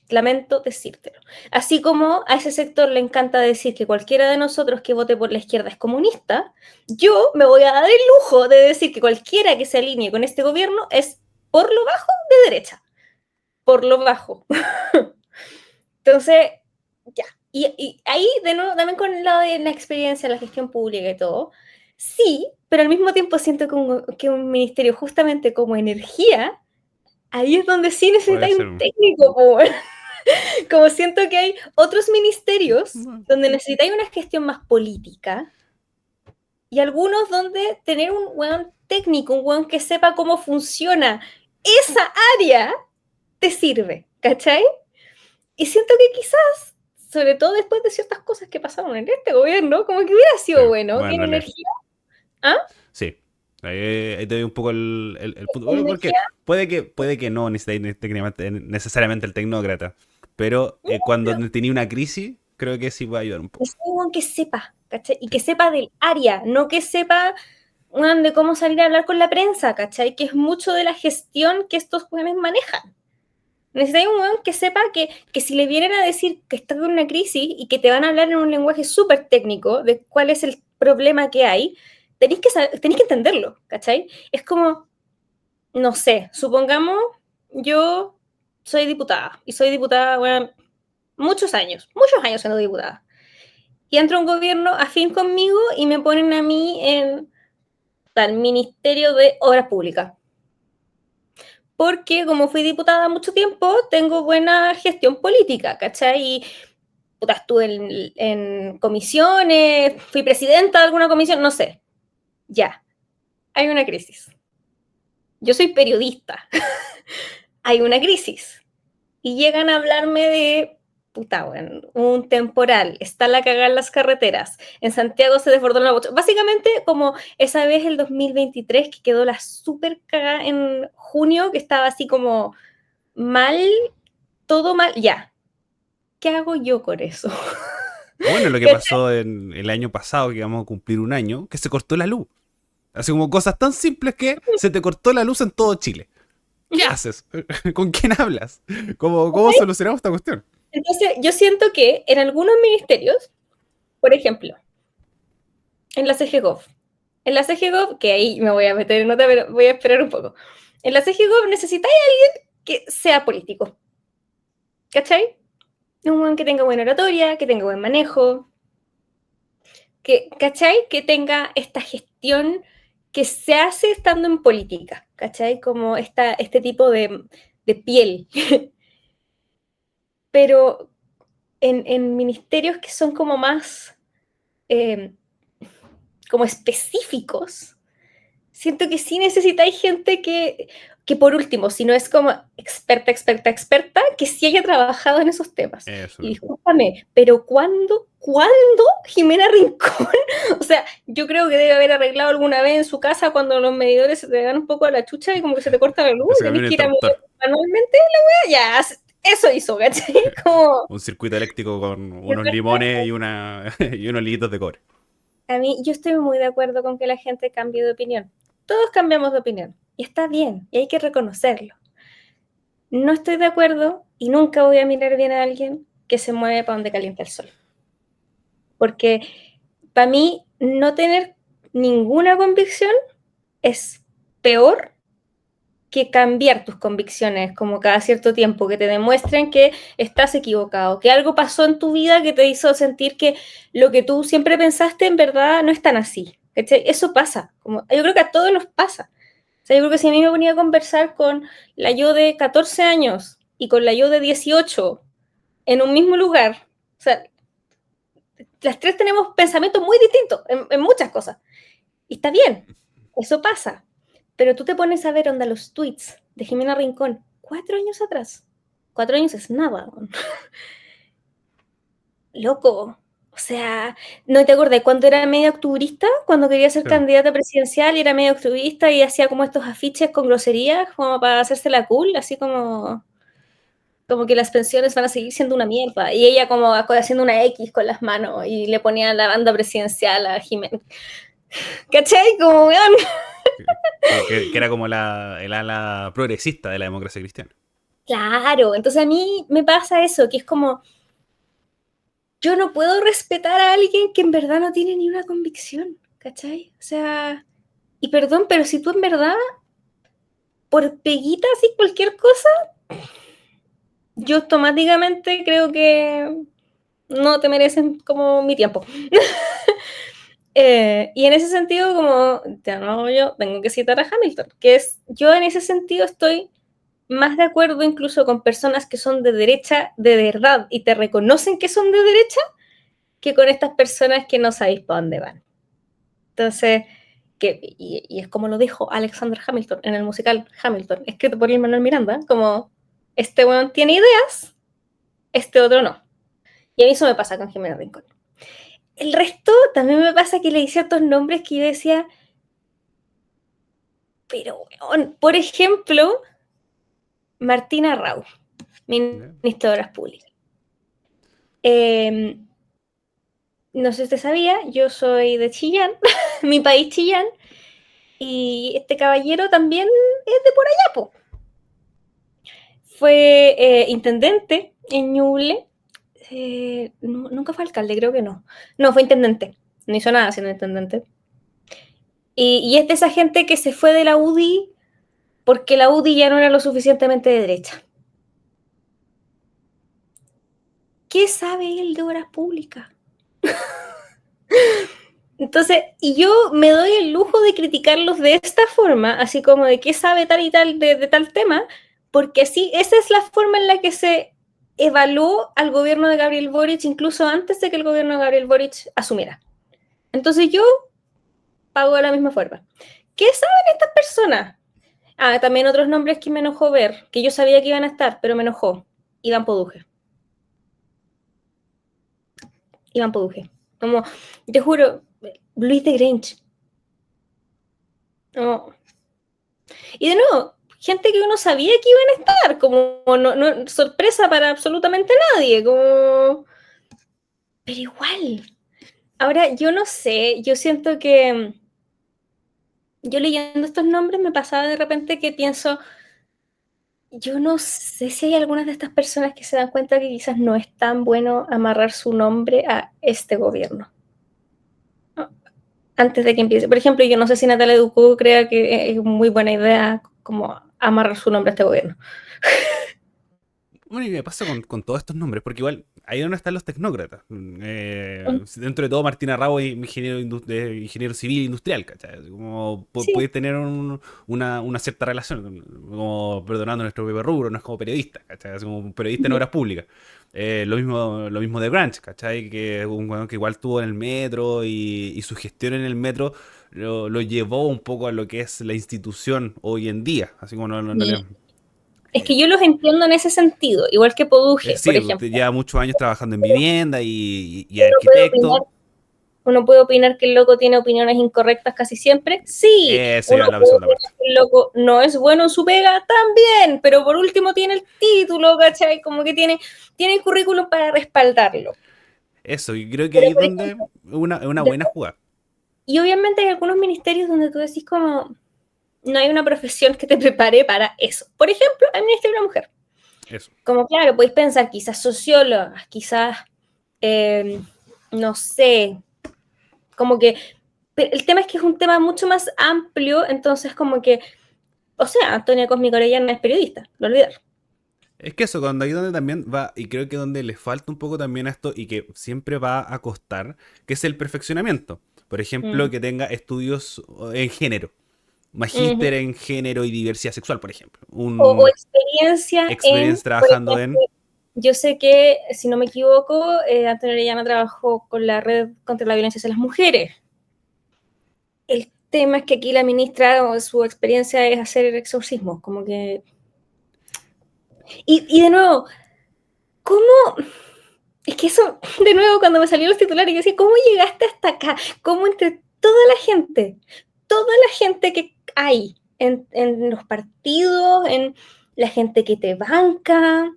Lamento decírtelo. Así como a ese sector le encanta decir que cualquiera de nosotros que vote por la izquierda es comunista, yo me voy a dar el lujo de decir que cualquiera que se alinee con este gobierno es por lo bajo de derecha. Por lo bajo. Entonces, ya. Y ahí, de nuevo, también con el lado de la experiencia, la gestión pública y todo, sí, pero al mismo tiempo siento que un ministerio justamente como energía, ahí es donde sí Puede necesitáis ser. un técnico, como siento que hay otros ministerios donde necesitáis una gestión más política y algunos donde tener un weón técnico, un weón que sepa cómo funciona esa área, te sirve, ¿cachai? Y siento que quizás, sobre todo después de ciertas cosas que pasaron en este gobierno, como que hubiera Sí, sido bueno que bueno, en dale. energía, ¿ah? Sí. Ahí te doy un poco el punto. En Bueno, porque energía, puede que no necesariamente el tecnócrata. Pero no, cuando pero tenía una crisis, creo que sí puede ayudar un que poco. sea un weón que sepa, ¿cachai? Y Sí, que sepa del área, no que sepa weón, de cómo salir a hablar con la prensa, ¿cachai? Que es mucho de la gestión que estos jóvenes manejan. Necesitáis un weón que sepa que si le vienen a decir que está con una crisis y que te van a hablar en un lenguaje súper técnico de cuál es el problema que hay, tenéis que entenderlo, ¿cachai? Es como, no sé, supongamos yo soy diputada y soy diputada, bueno, muchos años siendo diputada. Y entra un gobierno afín conmigo y me ponen a mí en tal Ministerio de Obras Públicas. Porque como fui diputada mucho tiempo, tengo buena gestión política, ¿cachai? Y puta, estuve en comisiones, fui presidenta de alguna comisión, no sé. Ya, hay una crisis. Yo soy periodista. Hay una crisis. Y llegan a hablarme de puta, bueno, un temporal, está la cagada en las carreteras, en Santiago se desbordó la bocha. Básicamente, como esa vez el 2023 que quedó la súper cagada en junio, que estaba así como mal, todo mal, ya. ¿Qué hago yo con eso? O bueno, lo que pasó en el año pasado, que vamos a cumplir un año, que se cortó la luz. Así como cosas tan simples que se te cortó la luz en todo Chile. ¿Qué haces? ¿Con quién hablas? ¿Cómo solucionamos esta cuestión? Entonces, yo siento que en algunos ministerios, por ejemplo, en la CGGov, que ahí me voy a meter en nota, pero voy a esperar un poco. En la CGGov necesitáis a alguien que sea político. ¿Cachai? Un buen que tenga buena oratoria, que tenga buen manejo, ¿cachai? Que tenga esta gestión que se hace estando en política, ¿cachai? Como este tipo de piel. Pero en ministerios que son como más eh, como específicos, siento que sí necesitáis gente que por último, si no es como experta, que sí haya trabajado en esos temas. Eso Y mismo. discúlpame, pero ¿cuándo Jimena Rincón? O sea, yo creo que debe haber arreglado alguna vez en su casa cuando los medidores se te dan un poco a la chucha y como que se te corta la luz Que y se cambió tenés un que ir a interruptor. mover manualmente la wea, ya, eso hizo, ¿cachai? Como, Un circuito eléctrico con unos limones y unos hilitos de cobre. a mí, yo estoy muy de acuerdo con que la gente cambie de opinión. Todos cambiamos de opinión. Y está bien, y hay que reconocerlo. No estoy de acuerdo y nunca voy a mirar bien a alguien que se mueve para donde calienta el sol. Porque para mí, no tener ninguna convicción es peor que cambiar tus convicciones como cada cierto tiempo, que te demuestren que estás equivocado, que algo pasó en tu vida que te hizo sentir que lo que tú siempre pensaste en verdad no es tan así. ¿Cachai? Eso pasa. Yo creo que a todos nos pasa. O sea, yo creo que si a mí me ponía a conversar con la yo de 14 años y con la yo de 18 en un mismo lugar, o sea, las tres tenemos pensamientos muy distintos en muchas cosas. Y está bien, eso pasa. Pero tú te pones a ver onda los tweets de Jimena Rincón 4 años atrás. 4 años es nada. Loco. O sea, ¿no te acordás cuando era medio octubrista? Cuando quería ser Sí. candidata presidencial y era medio octubrista y hacía como estos afiches con groserías como para hacerse la cool, así como que las pensiones van a seguir siendo una mierda. Y ella como haciendo una X con las manos y le ponía la banda presidencial a Jimena. ¿Cachai? Como, weón. Que era como el ala progresista de la democracia cristiana. Claro, entonces a mí me pasa eso, que es como, yo no puedo respetar a alguien que en verdad no tiene ni una convicción, ¿cachai? O sea, y perdón, pero si tú en verdad, por peguitas y cualquier cosa, yo automáticamente creo que no te merecen como mi tiempo. Y en ese sentido, como, ya no, yo tengo que citar a Hamilton, que es, yo en ese sentido estoy más de acuerdo incluso con personas que son de derecha de verdad y te reconocen que son de derecha que con estas personas que no sabéis para dónde van. Entonces, y es como lo dijo Alexander Hamilton en el musical Hamilton, escrito por Lin-Manuel Miranda, como este weón tiene ideas, este otro no. Y a mí eso me pasa con Jimena Rincón. El resto también me pasa que leí ciertos nombres que yo decía, pero weón, por ejemplo, Martina Rau, ¿Ya? ministra de Obras Públicas. No sé si usted sabía, yo soy de Chillán, mi país Chillán, y este caballero también es de por allá, po. Fue intendente en Ñuble, nunca fue alcalde, creo que no. No, fue intendente, no hizo nada siendo intendente. Y es de esa gente que se fue de la UDI porque la UDI ya no era lo suficientemente de derecha. ¿Qué sabe él de obras públicas? Entonces, y yo me doy el lujo de criticarlos de esta forma, así como de qué sabe tal y tal de tal tema, porque así, esa es la forma en la que se evaluó al gobierno de Gabriel Boric, incluso antes de que el gobierno de Gabriel Boric asumiera. Entonces yo pago de la misma forma. ¿Qué saben estas personas? Ah, también otros nombres que me enojó ver, que yo sabía que iban a estar, pero me enojó. Iván Poduje. Iván Poduje. Como, te juro, Luis de Grange. No. Y de nuevo, gente que uno sabía que iban a estar, como no sorpresa para absolutamente nadie, como... Pero igual. Ahora, yo no sé, yo siento que yo leyendo estos nombres me pasaba de repente que pienso, yo no sé si hay algunas de estas personas que se dan cuenta que quizás no es tan bueno amarrar su nombre a este gobierno. Antes de que empiece. Por ejemplo, yo no sé si Natalia Ducú crea que es muy buena idea como amarrar su nombre a este gobierno. Bueno, y me pasa con todos estos nombres, porque igual ahí es donde están los tecnócratas. Dentro de todo, Martina Rabo es ingeniero civil industrial, ¿cachai? Así como Sí, puede tener una cierta relación, como perdonando nuestro propio rubro, no es como periodista, ¿cachai? Así como un periodista en obras públicas. Lo mismo de Branch, ¿cachai? Que es un weón que igual estuvo en el metro y su gestión en el metro lo llevó un poco a lo que es la institución hoy en día. Así como no le. y es que yo los entiendo en ese sentido, igual que Poduje, por Sí, ejemplo. usted lleva muchos años trabajando en vivienda y es Uno puede opinar, arquitecto. uno puede opinar que el loco tiene opiniones incorrectas casi siempre. Sí, Eso uno ya es la puede segunda parte. opinar que el loco no es bueno en su pega también, pero por último tiene el título, ¿cachai? Como que tiene el currículum para respaldarlo. Eso, y creo que Pero, ahí es por donde ejemplo, una buena después, jugada. y obviamente hay algunos ministerios donde tú decís como, no hay una profesión que te prepare para eso. Por ejemplo, el Ministerio de la Mujer. Eso. Como claro, podéis pensar quizás sociólogas, quizás, eh, no sé, como que el tema es que es un tema mucho más amplio, entonces como que, o sea, Antonia Cosmic Orellana es periodista, lo olvidar. Es que eso, cuando ahí donde también va, y creo que donde le falta un poco también a esto y que siempre va a costar, que es el perfeccionamiento. Por ejemplo, Mm. que tenga estudios en género, magíster Uh-huh. en género y diversidad sexual, por ejemplo. O Un experiencia en, experiencia por trabajando ejemplo, en yo sé que, si no me equivoco, Antonio Orellana trabajó con la Red contra la Violencia hacia las Mujeres. El tema es que aquí la ministra, su experiencia es hacer exorcismos, como que... Y de nuevo, ¿cómo? Es que eso, de nuevo, cuando me salieron los titulares, yo decía, ¿cómo llegaste hasta acá? ¿Cómo entre toda la gente que hay en los partidos, en la gente que te banca,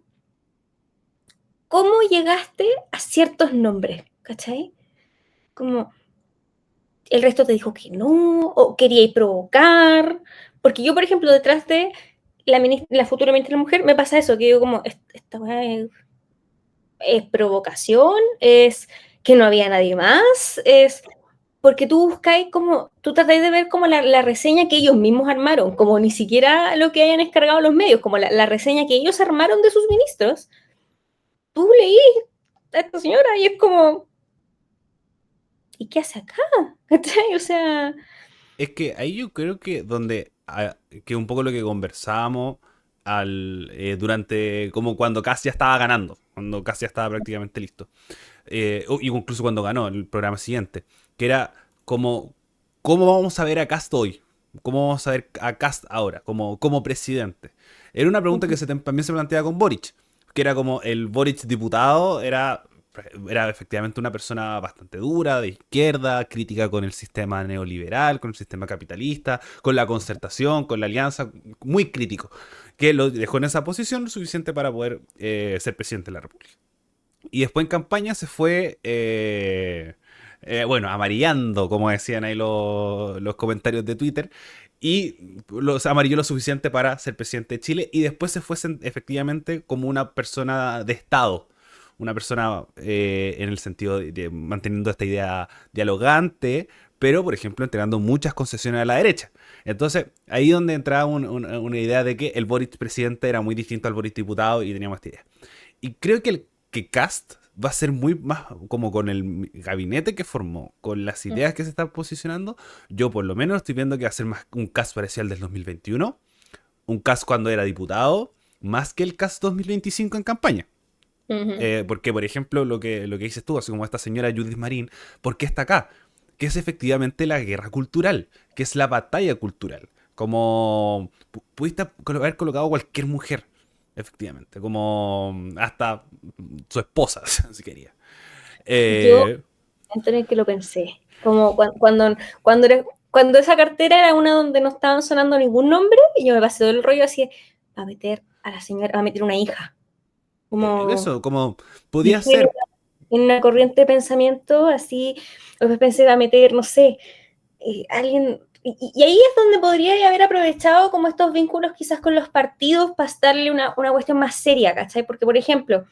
cómo llegaste a ciertos nombres? ¿Cachai? Como el resto te dijo que no, o quería ir provocar, porque yo, por ejemplo, detrás de la futura ministra de la Mujer, me pasa eso, que yo como, esta es provocación, es que no había nadie más, es porque tú buscáis como, tú tratáis de ver como la reseña que ellos mismos armaron, como ni siquiera lo que hayan descargado los medios, como la reseña que ellos armaron de sus ministros, tú leí a esta señora y es como, ¿y qué hace acá? O sea, Es que ahí yo creo que que un poco lo que conversábamos durante, como cuando Cass ya estaba ganando, cuando Cass ya estaba prácticamente listo, y incluso cuando ganó el programa siguiente, que era como, ¿cómo vamos a ver a Cast hoy? ¿Cómo vamos a ver a Cast ahora, como presidente? Era una pregunta que también se planteaba con Boric, que era como el Boric diputado era efectivamente una persona bastante dura, de izquierda, crítica con el sistema neoliberal, con el sistema capitalista, con la concertación, con la alianza, muy crítico, que lo dejó en esa posición lo suficiente para poder ser presidente de la República. Y después en campaña se fue, bueno, amarillando, como decían ahí los comentarios de Twitter, y los amarilló lo suficiente para ser presidente de Chile, y después se fue efectivamente como una persona de Estado, una persona en el sentido de manteniendo esta idea dialogante, pero por ejemplo entregando muchas concesiones a la derecha. Entonces, ahí donde entraba una idea de que el Boric presidente era muy distinto al Boric diputado y teníamos esta idea. Y creo que Cast va a ser muy más como con el gabinete que formó, con las ideas que se están posicionando. Yo por lo menos estoy viendo que va a ser más un Cast parecido al del 2021, un Cast cuando era diputado, más que el Cast 2025 en campaña. Porque, por ejemplo, lo que dices tú, así como esta señora Judith Marín, ¿por qué está acá? Que es efectivamente la guerra cultural, que es la batalla cultural. Como pudiste haber colocado cualquier mujer, efectivamente, como hasta su esposa, si quería. Yo, Eh, en el que lo pensé, como cuando esa cartera era una donde no estaban sonando ningún nombre, y yo me pasé todo el rollo así, va a meter a la señora, va a meter una hija. Como eso, como podía dije ser. en una corriente de pensamiento, así, después pensé, va a meter, no sé, alguien. Y ahí es donde podría haber aprovechado como estos vínculos quizás con los partidos para darle una cuestión más seria, ¿cachai? Porque, por ejemplo,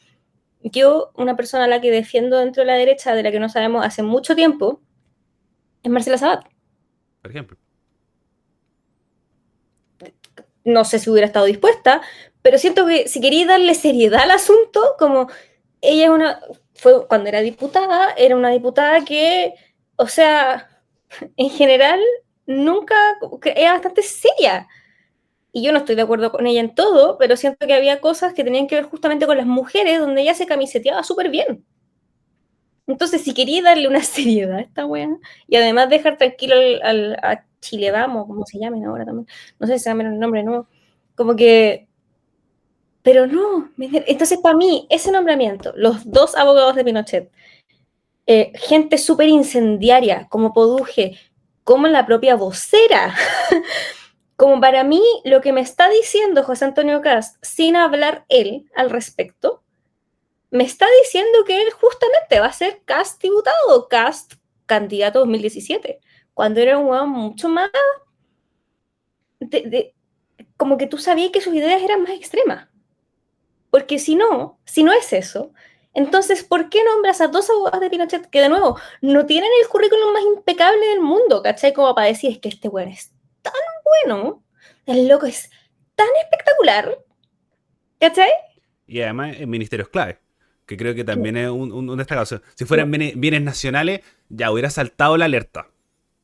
yo, una persona a la que defiendo dentro de la derecha, de la que no sabemos hace mucho tiempo, es Marcela Sabat. Por ejemplo. No sé si hubiera estado dispuesta, pero siento que si quería darle seriedad al asunto, como ella fue cuando era una diputada que, o sea, en general, nunca, era bastante seria. Y yo no estoy de acuerdo con ella en todo, pero siento que había cosas que tenían que ver justamente con las mujeres, donde ella se camiseteaba súper bien. Entonces, si quería darle una seriedad a esta wea, y además dejar tranquilo a Chile Vamos, como se llamen ahora también, no sé si se llaman el nombre, ¿no? Como que, pero no, entonces para mí, ese nombramiento, los dos abogados de Pinochet, gente súper incendiaria, como Poduje, como la propia vocera, como para mí, lo que me está diciendo José Antonio Cast, sin hablar él al respecto, me está diciendo que él justamente va a ser Cast diputado, Cast candidato 2017, cuando era un hueón mucho más como que tú sabías que sus ideas eran más extremas. Porque si no es eso, entonces, ¿por qué nombras a dos abogados de Pinochet que, de nuevo, no tienen el currículum más impecable del mundo, ¿cachai? Como para decir, es que este weón es tan bueno, el loco es tan espectacular, ¿cachai? Y además en ministerios clave, que creo que también es un destacado. O sea, si fueran bienes nacionales, ya hubiera saltado la alerta.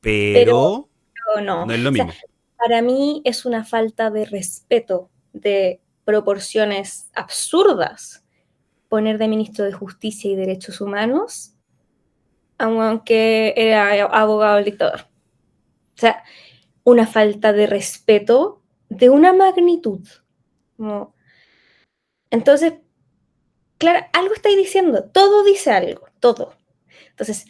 Pero Pero no. no es lo O sea, mismo. para mí es una falta de respeto de proporciones absurdas poner de ministro de Justicia y Derechos Humanos a un que era abogado del dictador. O sea, una falta de respeto de una magnitud. Como, entonces, claro, algo estáis diciendo, todo dice algo, todo. Entonces,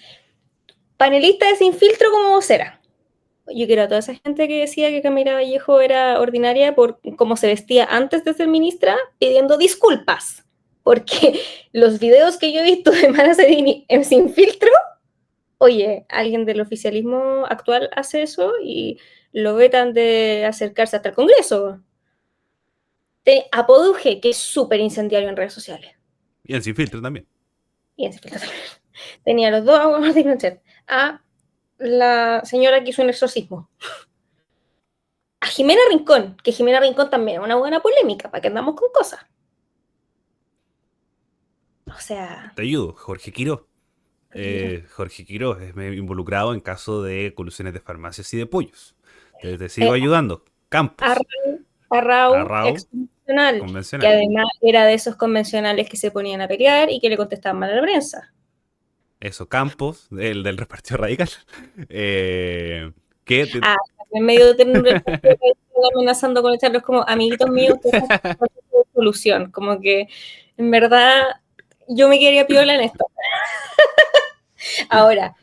panelista de Sin Filtro como vocera. Yo quiero a toda esa gente que decía que Camila Vallejo era ordinaria por cómo se vestía antes de ser ministra, pidiendo disculpas. Porque los videos que yo he visto de Mara Sedini en Sin Filtro, oye, alguien del oficialismo actual hace eso y lo vetan de acercarse hasta el Congreso. Apoduje, que es súper incendiario en redes sociales. Y en Sin Filtro también. Y en Sin Filtro también. Tenía los dos abogados de Pinochet. A la señora que hizo un exorcismo. A Jimena Rincón, que Jimena Rincón también es una buena polémica, para que andamos con cosas. O sea, Te ayudo, Jorge Quiró. Jorge Quiró es involucrado en caso de colusiones de farmacias y de pollos. Te sigo ayudando. Campos. Arrau, ex Arrao, convencional, que convencional. además era de esos convencionales que se ponían a pelear y que le contestaban mal a la prensa. Eso, Campos, del repartido radical. Eh, que te- Ah, en medio de tener un reportero amenazando con echarlos como amiguitos míos, que es una solución. Como que, en verdad, yo me quería piola en esto. Ahora,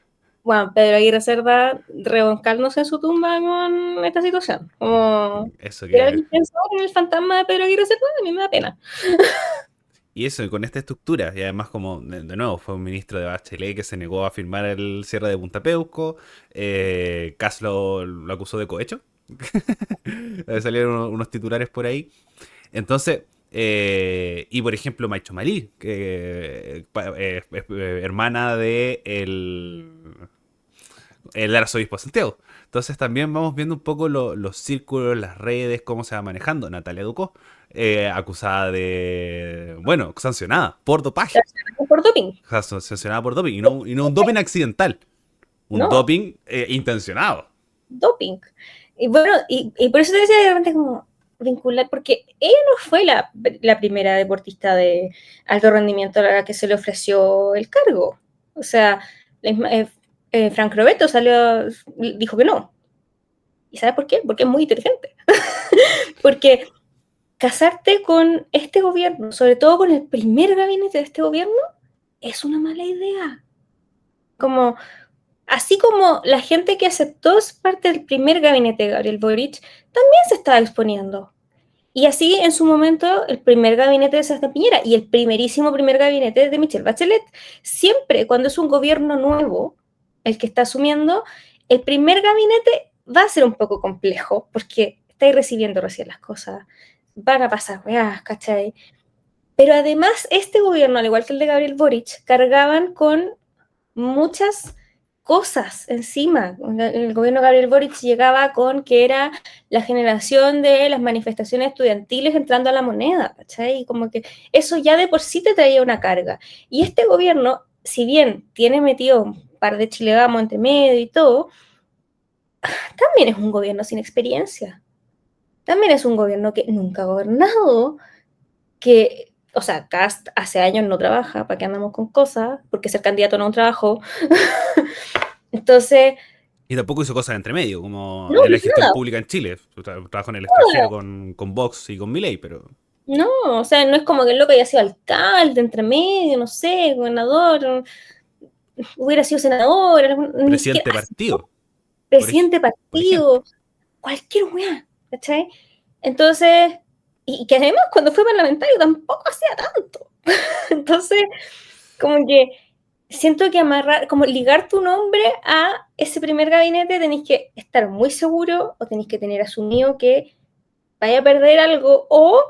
bueno, Pedro Aguirre Cerda revolcándose en su tumba con esta situación. Como, eso si que alguien pensó en el fantasma de Pedro Aguirre Cerda, a mí me da pena. Y eso, con esta estructura, y además como, de nuevo, fue un ministro de Bachelet que se negó a firmar el cierre de Punta Peuco, Kass lo acusó de cohecho, salieron unos titulares por ahí. Entonces, y por ejemplo, Maicho Malí, que es hermana de el arzobispo de Santiago. Entonces también vamos viendo un poco los círculos, las redes, cómo se va manejando. Natalia Ducó, acusada de, bueno, sancionada por dopaje. Por doping. O sea, sancionada por doping. Y no un doping accidental, un No, doping intencionado. doping. Y bueno, y por eso te decía de repente como vincular, porque ella no fue la primera deportista de alto rendimiento a la que se le ofreció el cargo. O sea, Frank Roberto dijo que no. ¿Y sabes por qué? Porque es muy inteligente. Porque casarte con este gobierno, sobre todo con el primer gabinete de este gobierno, es una mala idea. Como, así como la gente que aceptó ser parte del primer gabinete de Gabriel Boric, también se estaba exponiendo. Y así en su momento el primer gabinete de Sebastián Piñera y el primerísimo primer gabinete de Michelle Bachelet. Siempre cuando es un gobierno nuevo el que está asumiendo, el primer gabinete va a ser un poco complejo porque estáis recibiendo recién las cosas, van a pasar weas, ¿cachai? Pero además este gobierno, al igual que el de Gabriel Boric, cargaban con muchas cosas encima. El gobierno de Gabriel Boric llegaba con que era la generación de las manifestaciones estudiantiles entrando a la moneda, ¿cachai? Y como que eso ya de por sí te traía una carga. Y este gobierno, si bien tiene metido un par de Chile Vamos entre medio y todo, también es un gobierno sin experiencia. También es un gobierno que nunca ha gobernado, que, o sea, Cast hace años no trabaja, ¿para qué andamos con cosas? Porque ser candidato no es un trabajo. Entonces, Y tampoco hizo cosas entre medio, como no, en la no, gestión nada. pública en Chile. Trabajó en el extranjero con Vox y con Milei, pero No, o sea, no es como que el loco haya sido alcalde, entre medio, no sé, gobernador, hubiera sido senador, ni siquiera presidente de partido, por presidente de por ejemplo. partido, cualquier weá, ¿cachai? Entonces, y que además cuando fue parlamentario tampoco hacía tanto. Entonces, como que siento que amarrar, como ligar tu nombre a ese primer gabinete, tenéis que estar muy seguro o tenéis que tener asumido que vaya a perder algo o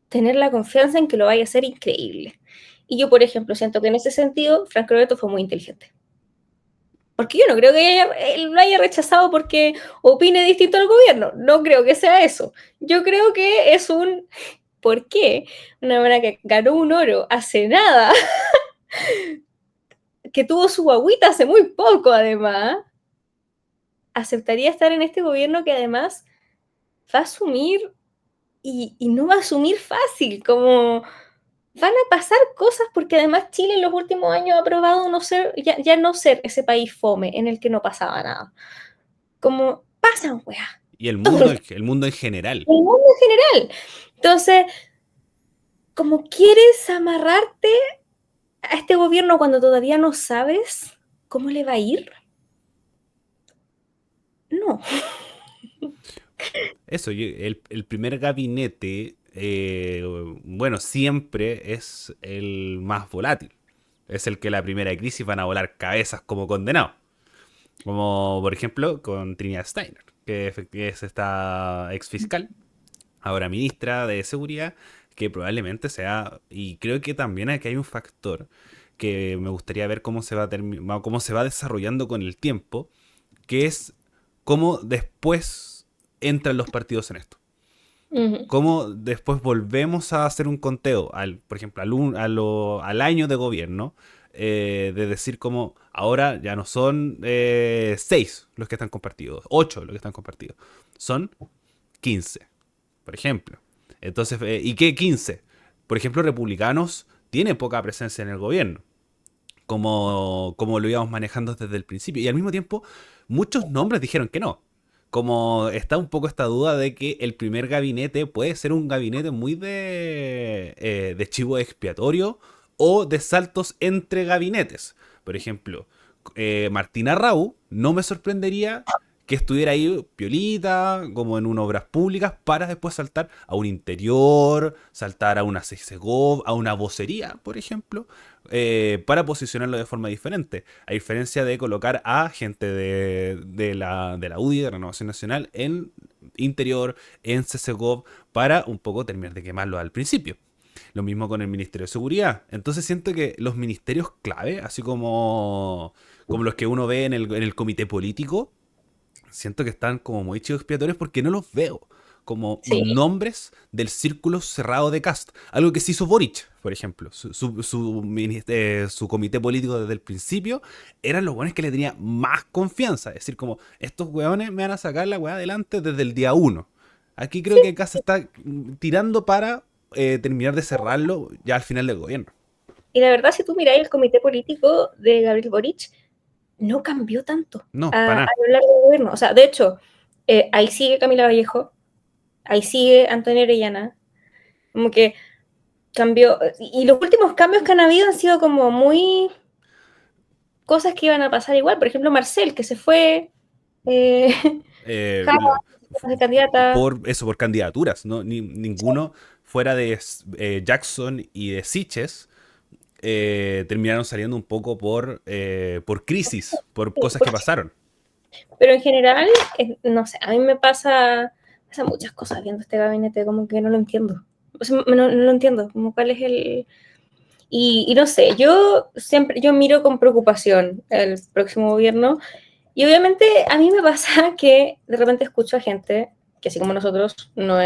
tener la confianza en que lo vaya a hacer increíble. Y yo, por ejemplo, siento que en ese sentido, Franco Roberto fue muy inteligente. Porque yo no creo que él lo haya rechazado porque opine distinto al gobierno. No creo que sea eso. Yo creo que es un ¿por qué? Una persona que ganó un oro hace nada, que tuvo su guaguita hace muy poco además, aceptaría estar en este gobierno que además va a asumir y no va a asumir fácil, como van a pasar cosas porque además Chile en los últimos años ha probado no ser, ya no ser ese país fome en el que no pasaba nada. Como pasan, weá, Y todo el el mundo en general. mundo en general. Entonces, como quieres amarrarte a este gobierno cuando todavía no sabes cómo le va a ir, no. Eso, el primer gabinete, bueno, siempre es el más volátil. Es el que la primera crisis van a volar cabezas como condenados. Como por ejemplo con Trinidad Steiner, que es esta ex fiscal, ahora ministra de Seguridad, que probablemente sea, y creo que también aquí hay un factor que me gustaría ver cómo se va, cómo se va desarrollando con el tiempo, que es cómo después entran los partidos en esto. Uh-huh. Cómo después volvemos a hacer un conteo, por ejemplo, al año de gobierno, de decir como ahora ya no son 6 los que están compartidos, 8 los que están compartidos, son 15 por ejemplo. Entonces, ¿y qué 15? Por ejemplo, republicanos tienen poca presencia en el gobierno, como lo íbamos manejando desde el principio. Y al mismo tiempo, muchos nombres dijeron que no. Como está un poco esta duda de que el primer gabinete puede ser un gabinete muy de chivo expiatorio o de saltos entre gabinetes. Por ejemplo, Martina Rau no me sorprendería que estuviera ahí piolita, como en unas obras públicas, para después saltar a un interior, saltar a una CSGO, a una vocería, por ejemplo, para posicionarlo de forma diferente. A diferencia de colocar a gente de la UDI, de Renovación Nacional, en interior, en CSGO, para un poco terminar de quemarlo al principio. Lo mismo con el Ministerio de Seguridad. Entonces siento que los ministerios clave, así como los que uno ve en el comité político, siento que están como muy chivos expiatorios porque no los veo como Sí, nombres del círculo cerrado de Cast. Algo que se hizo Boric, por ejemplo. Su comité político desde el principio eran los weones que le tenía más confianza. Es decir, como estos weones me van a sacar la weá adelante desde el día uno. Aquí creo sí. que Cast está tirando para terminar de cerrarlo ya al final del gobierno. Y la verdad, si tú miráis el comité político de Gabriel Boric, no cambió tanto No, para a nada. lo largo del gobierno. O sea, de hecho, ahí sigue Camila Vallejo, ahí sigue Antonio Orellana, como que cambió. Y los últimos cambios que han habido han sido como muy cosas que iban a pasar igual. Por ejemplo, Marcel, que se fue, eh, Eh, Jara, de candidata. por candidaturas, ¿no? Ninguno fuera de Jackson y de Siches terminaron saliendo un poco por crisis, por cosas que pasaron. Pero en general, no sé, a mí me pasa muchas cosas viendo este gabinete, como que no lo entiendo. O sea, no lo entiendo, como cuál es el... Y no sé, yo miro con preocupación el próximo gobierno y obviamente a mí me pasa que de repente escucho a gente que así como nosotros no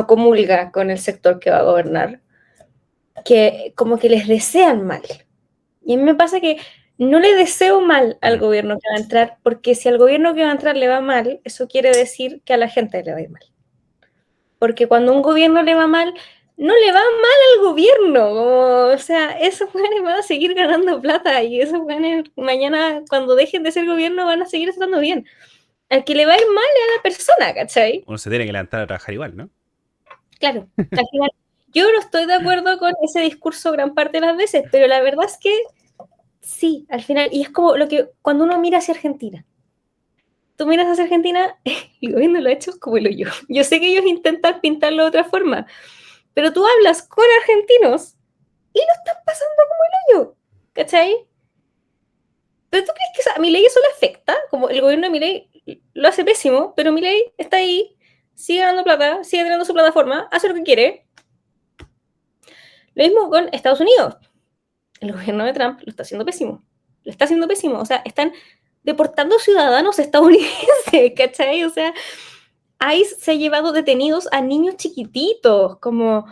comulga con el sector que va a gobernar, que como que les desean mal. Y a mí me pasa que no le deseo mal al gobierno que va a entrar, porque si al gobierno que va a entrar le va mal, eso quiere decir que a la gente le va a ir mal. Porque cuando a un gobierno le va mal, no le va mal al gobierno. O sea, esos jóvenes van a seguir ganando plata y esos jóvenes mañana, cuando dejen de ser gobierno, van a seguir estando bien. Al que le va a ir mal es a la persona, ¿cachai? Uno se tiene que levantar a trabajar igual, ¿no? Claro, al final, yo no estoy de acuerdo con ese discurso gran parte de las veces, pero la verdad es que sí, al final, y es como lo que cuando uno mira hacia Argentina, tú miras hacia Argentina, el gobierno lo ha hecho como el hoyo. Yo sé que ellos intentan pintarlo de otra forma, pero tú hablas con argentinos y lo están pasando como el hoyo, ¿cachai? Pero tú crees que a Milei eso le afecta, como el gobierno de Milei lo hace pésimo, pero Milei está ahí, sigue ganando plata, sigue teniendo su plataforma, hace lo que quiere. Lo mismo con Estados Unidos. El gobierno de Trump lo está haciendo pésimo. Lo está haciendo pésimo. O sea, están deportando ciudadanos estadounidenses, ¿cachai? O sea, ICE se ha llevado detenidos a niños chiquititos, como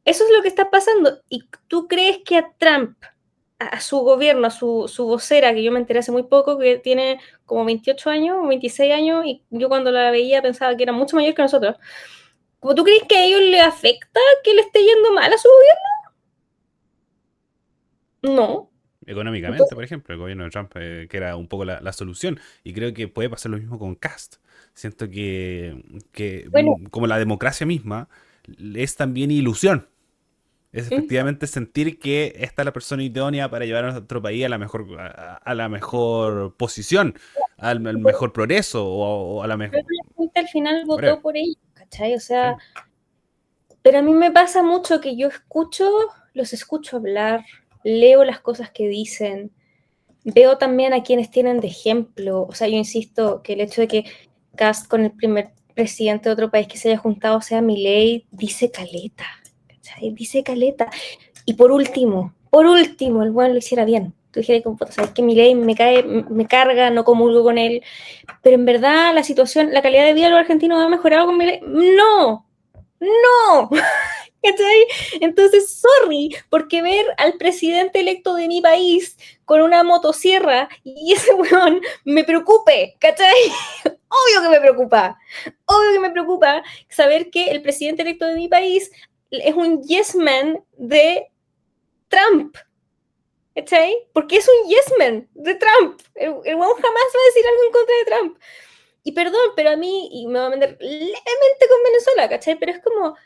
eso es lo que está pasando. ¿Y tú crees que a Trump, a su gobierno, a su vocera, que yo me enteré hace muy poco, que tiene como 28 años o 26 años, y yo cuando la veía pensaba que era mucho mayor que nosotros, ¿cómo tú crees que a ellos le afecta que le esté yendo mal a su gobierno? No. Económicamente, Entonces, por ejemplo, el gobierno de Trump, que era un poco la solución. Y creo que puede pasar lo mismo con Cast. Siento bueno, como la democracia misma, es también ilusión. Es ¿mm? efectivamente sentir que esta es la persona idónea para llevar a nuestro país a la mejor posición, al mejor progreso o a la mejor... Pero la gente al final votó Whatever. por ellos, ¿cachai? O sea, Sí. pero a mí me pasa mucho que yo los escucho hablar, leo las cosas que dicen, veo también a quienes tienen de ejemplo. O sea, yo insisto que el hecho de que Kast con el primer presidente de otro país que se haya juntado sea Milei, dice caleta, ¿cachai? Dice caleta. Y por último, el bueno lo hiciera bien. Tú dijeras, ¿sabes que Milei me carga, no comulgo con él? Pero en verdad la situación, la calidad de vida de los argentinos ha mejorado con Milei. No, no, ¿cachai? Entonces, sorry, porque ver al presidente electo de mi país con una motosierra y ese weón me preocupe, ¿cachai? Obvio que me preocupa saber que el presidente electo de mi país es un yes man de Trump, ¿cachai? Porque es un yes man de Trump. El weón jamás va a decir algo en contra de Trump. Y perdón, pero a mí, y me va a meter levemente con Venezuela, ¿cachai? Pero es como,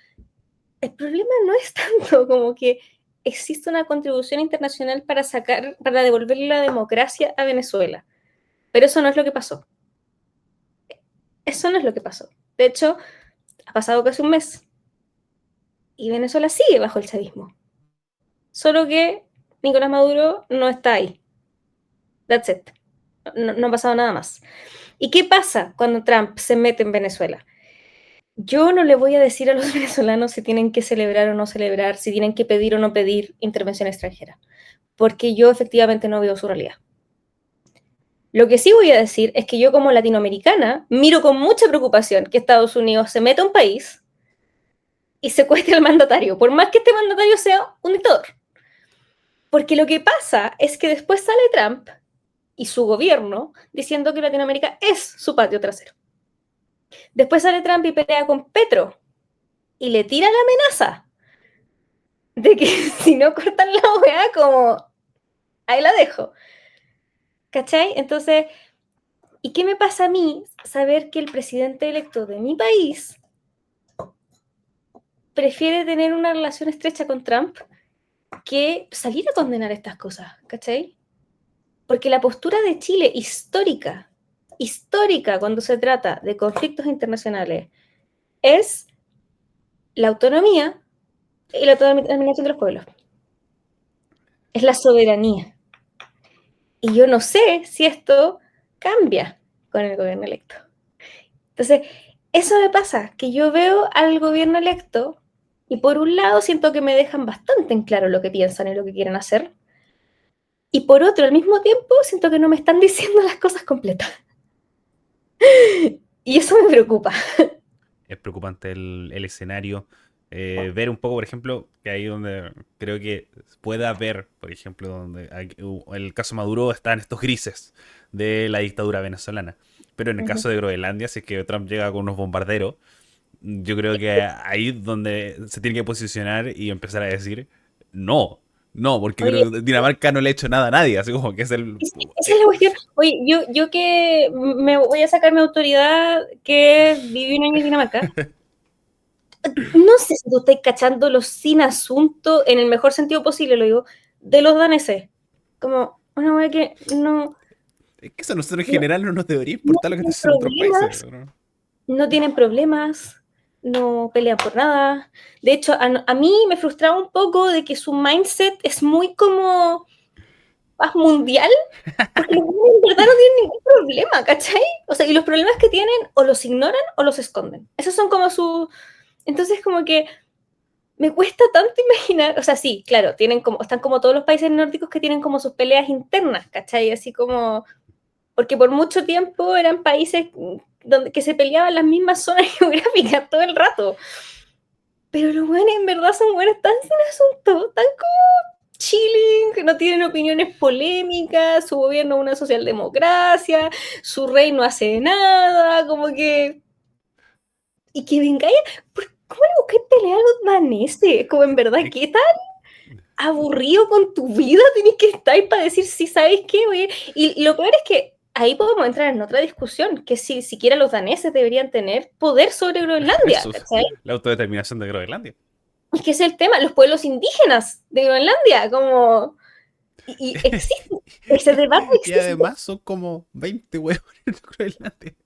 el problema no es tanto como que existe una contribución internacional para devolverle la democracia a Venezuela. Pero eso no es lo que pasó. Eso no es lo que pasó. De hecho, ha pasado casi un mes y Venezuela sigue bajo el chavismo. Solo que Nicolás Maduro no está ahí. That's it. No ha pasado nada más. ¿Y qué pasa cuando Trump se mete en Venezuela? Yo no le voy a decir a los venezolanos si tienen que celebrar o no celebrar, si tienen que pedir o no pedir intervención extranjera, porque yo efectivamente no veo su realidad. Lo que sí voy a decir es que yo como latinoamericana miro con mucha preocupación que Estados Unidos se meta a un país y secuestre al mandatario, por más que este mandatario sea un dictador. Porque lo que pasa es que después sale Trump y su gobierno diciendo que Latinoamérica es su patio trasero. Después sale Trump y pelea con Petro y le tira la amenaza de que si no cortan la weá, como ahí la dejo. ¿Cachai? Entonces, ¿y qué me pasa a mí saber que el presidente electo de mi país prefiere tener una relación estrecha con Trump que salir a condenar estas cosas, ¿cachai? Porque la postura de Chile histórica, cuando se trata de conflictos internacionales, es la autonomía y la autodeterminación de los pueblos. Es la soberanía. Y yo no sé si esto cambia con el gobierno electo. Entonces, eso me pasa, que yo veo al gobierno electo y por un lado siento que me dejan bastante en claro lo que piensan y lo que quieren hacer, y por otro, al mismo tiempo, siento que no me están diciendo las cosas completas. Y eso me preocupa. Es preocupante el escenario. Ver un poco, por ejemplo, que ahí donde creo que pueda haber, por ejemplo, donde el caso Maduro está en estos grises de la dictadura venezolana. Pero en el caso de Groenlandia, si es que Trump llega con unos bombarderos, yo creo que ahí es donde se tiene que posicionar y empezar a decir no, no, porque Oye, Dinamarca no le ha hecho nada a nadie, así como que es el... esa es la cuestión. Oye, yo que me voy a sacar mi autoridad, que viví un año en Dinamarca, no sé si tú estás cachando los sin asunto, en el mejor sentido posible, lo digo, de los daneses. Como una wea que no, Es que eso a nosotros en no, general no nos debería no importar lo que tienen está haciendo otros países, problemas, ¿no? no tienen problemas, no pelean por nada. De hecho, a mí me frustraba un poco de que su mindset es muy como paz mundial, porque los buenos en verdad no tienen ningún problema, ¿cachai? O sea, y los problemas que tienen o los ignoran o los esconden. Esos son como su... Entonces, como que me cuesta tanto imaginar, o sea, sí, claro, tienen como, están como todos los países nórdicos que tienen como sus peleas internas, ¿cachai? Así como, porque por mucho tiempo eran países donde, que se peleaban las mismas zonas geográficas todo el rato. Pero los buenos en verdad son buenos tan sin asunto, tan como chilling, que no tienen opiniones polémicas, su gobierno es una socialdemocracia, su rey no hace nada, como que... Y que vengáis, ¿cómo le buscáis pelear a los daneses? Como en verdad, ¿qué tal? Aburrido con tu vida tenés que estar ahí para decir, sí, ¿sabes qué? Oye, y lo peor es que ahí podemos entrar en otra discusión, que si siquiera los daneses deberían tener poder sobre Groenlandia, ¿cachai? La autodeterminación de Groenlandia. Es que ese es el tema, los pueblos indígenas de Groenlandia, como... Y existe, ese debate Y existe, además son como 20 huevos en Groenlandia.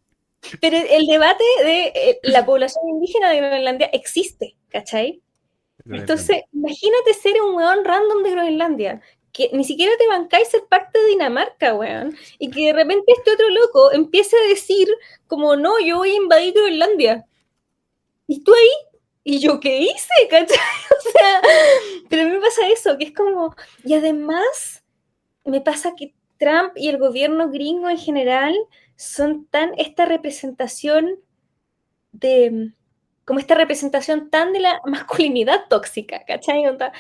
pero el debate de la población indígena de Groenlandia existe, ¿cachai? Groenlandia. Entonces, imagínate ser un weón random de Groenlandia, que ni siquiera te bancáis ser parte de Dinamarca, weón, y que de repente este otro loco empiece a decir como, no, yo voy a invadir Groenlandia. Y tú ahí, ¿y yo qué hice? ¿Cachai? O sea, pero a mí me pasa eso, que es como, y además me pasa que Trump y el gobierno gringo en general son tan esta representación de, como esta representación tan de la masculinidad tóxica, ¿cachai? Onda,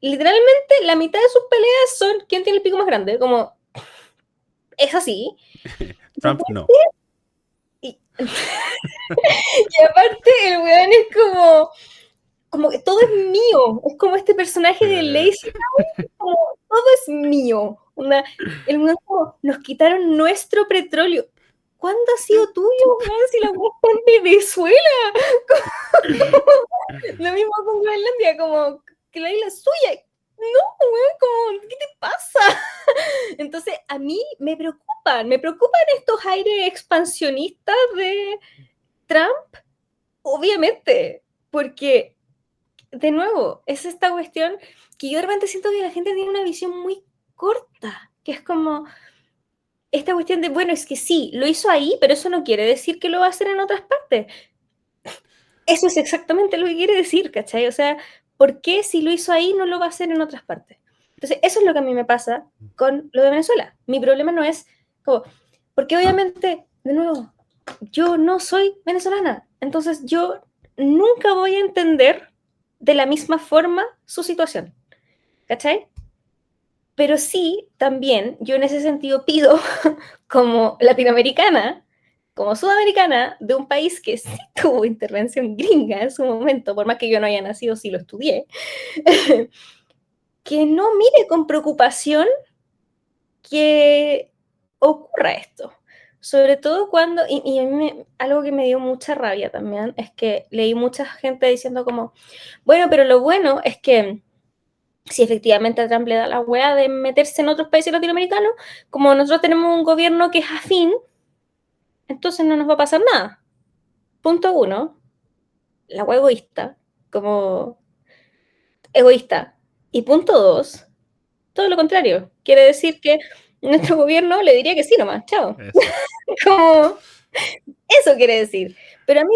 literalmente la mitad de sus peleas son quién tiene el pico más grande, como es así. Trump no. Y, y aparte el weón es como que todo es mío, es como este personaje de Lazy, como todo es mío. El weón como, nos quitaron nuestro petróleo. ¿Cuándo ha sido tuyo, weón? Si la weón está en Venezuela. Lo mismo con Groenlandia, como que la isla es suya. No, weón, como, ¿qué te pasa? Entonces, a mí me preocupan estos aires expansionistas de Trump, obviamente, porque, de nuevo, es esta cuestión que yo de repente siento que la gente tiene una visión muy corta, que es como esta cuestión de, bueno, es que sí, lo hizo ahí, pero eso no quiere decir que lo va a hacer en otras partes. Eso es exactamente lo que quiere decir, ¿cachai? O sea, ¿por qué si lo hizo ahí no lo va a hacer en otras partes? Entonces, eso es lo que a mí me pasa con lo de Venezuela. Mi problema no es como, porque obviamente, de nuevo, yo no soy venezolana, entonces yo nunca voy a entender de la misma forma su situación, ¿cachai? Pero sí, también, yo en ese sentido pido, como latinoamericana, como sudamericana, de un país que sí tuvo intervención gringa en su momento, por más que yo no haya nacido, sí lo estudié, que no mire con preocupación que ocurra esto. Sobre todo cuando, y a mí algo que me dio mucha rabia también, es que leí mucha gente diciendo como, bueno, pero lo bueno es que si efectivamente a Trump le da la hueá de meterse en otros países latinoamericanos, como nosotros tenemos un gobierno que es afín, entonces no nos va a pasar nada. Punto uno, la hueá egoísta, como egoísta. Y punto dos, todo lo contrario. Quiere decir que nuestro gobierno le diría que sí nomás, chao. Eso. Como, eso quiere decir. Pero a mí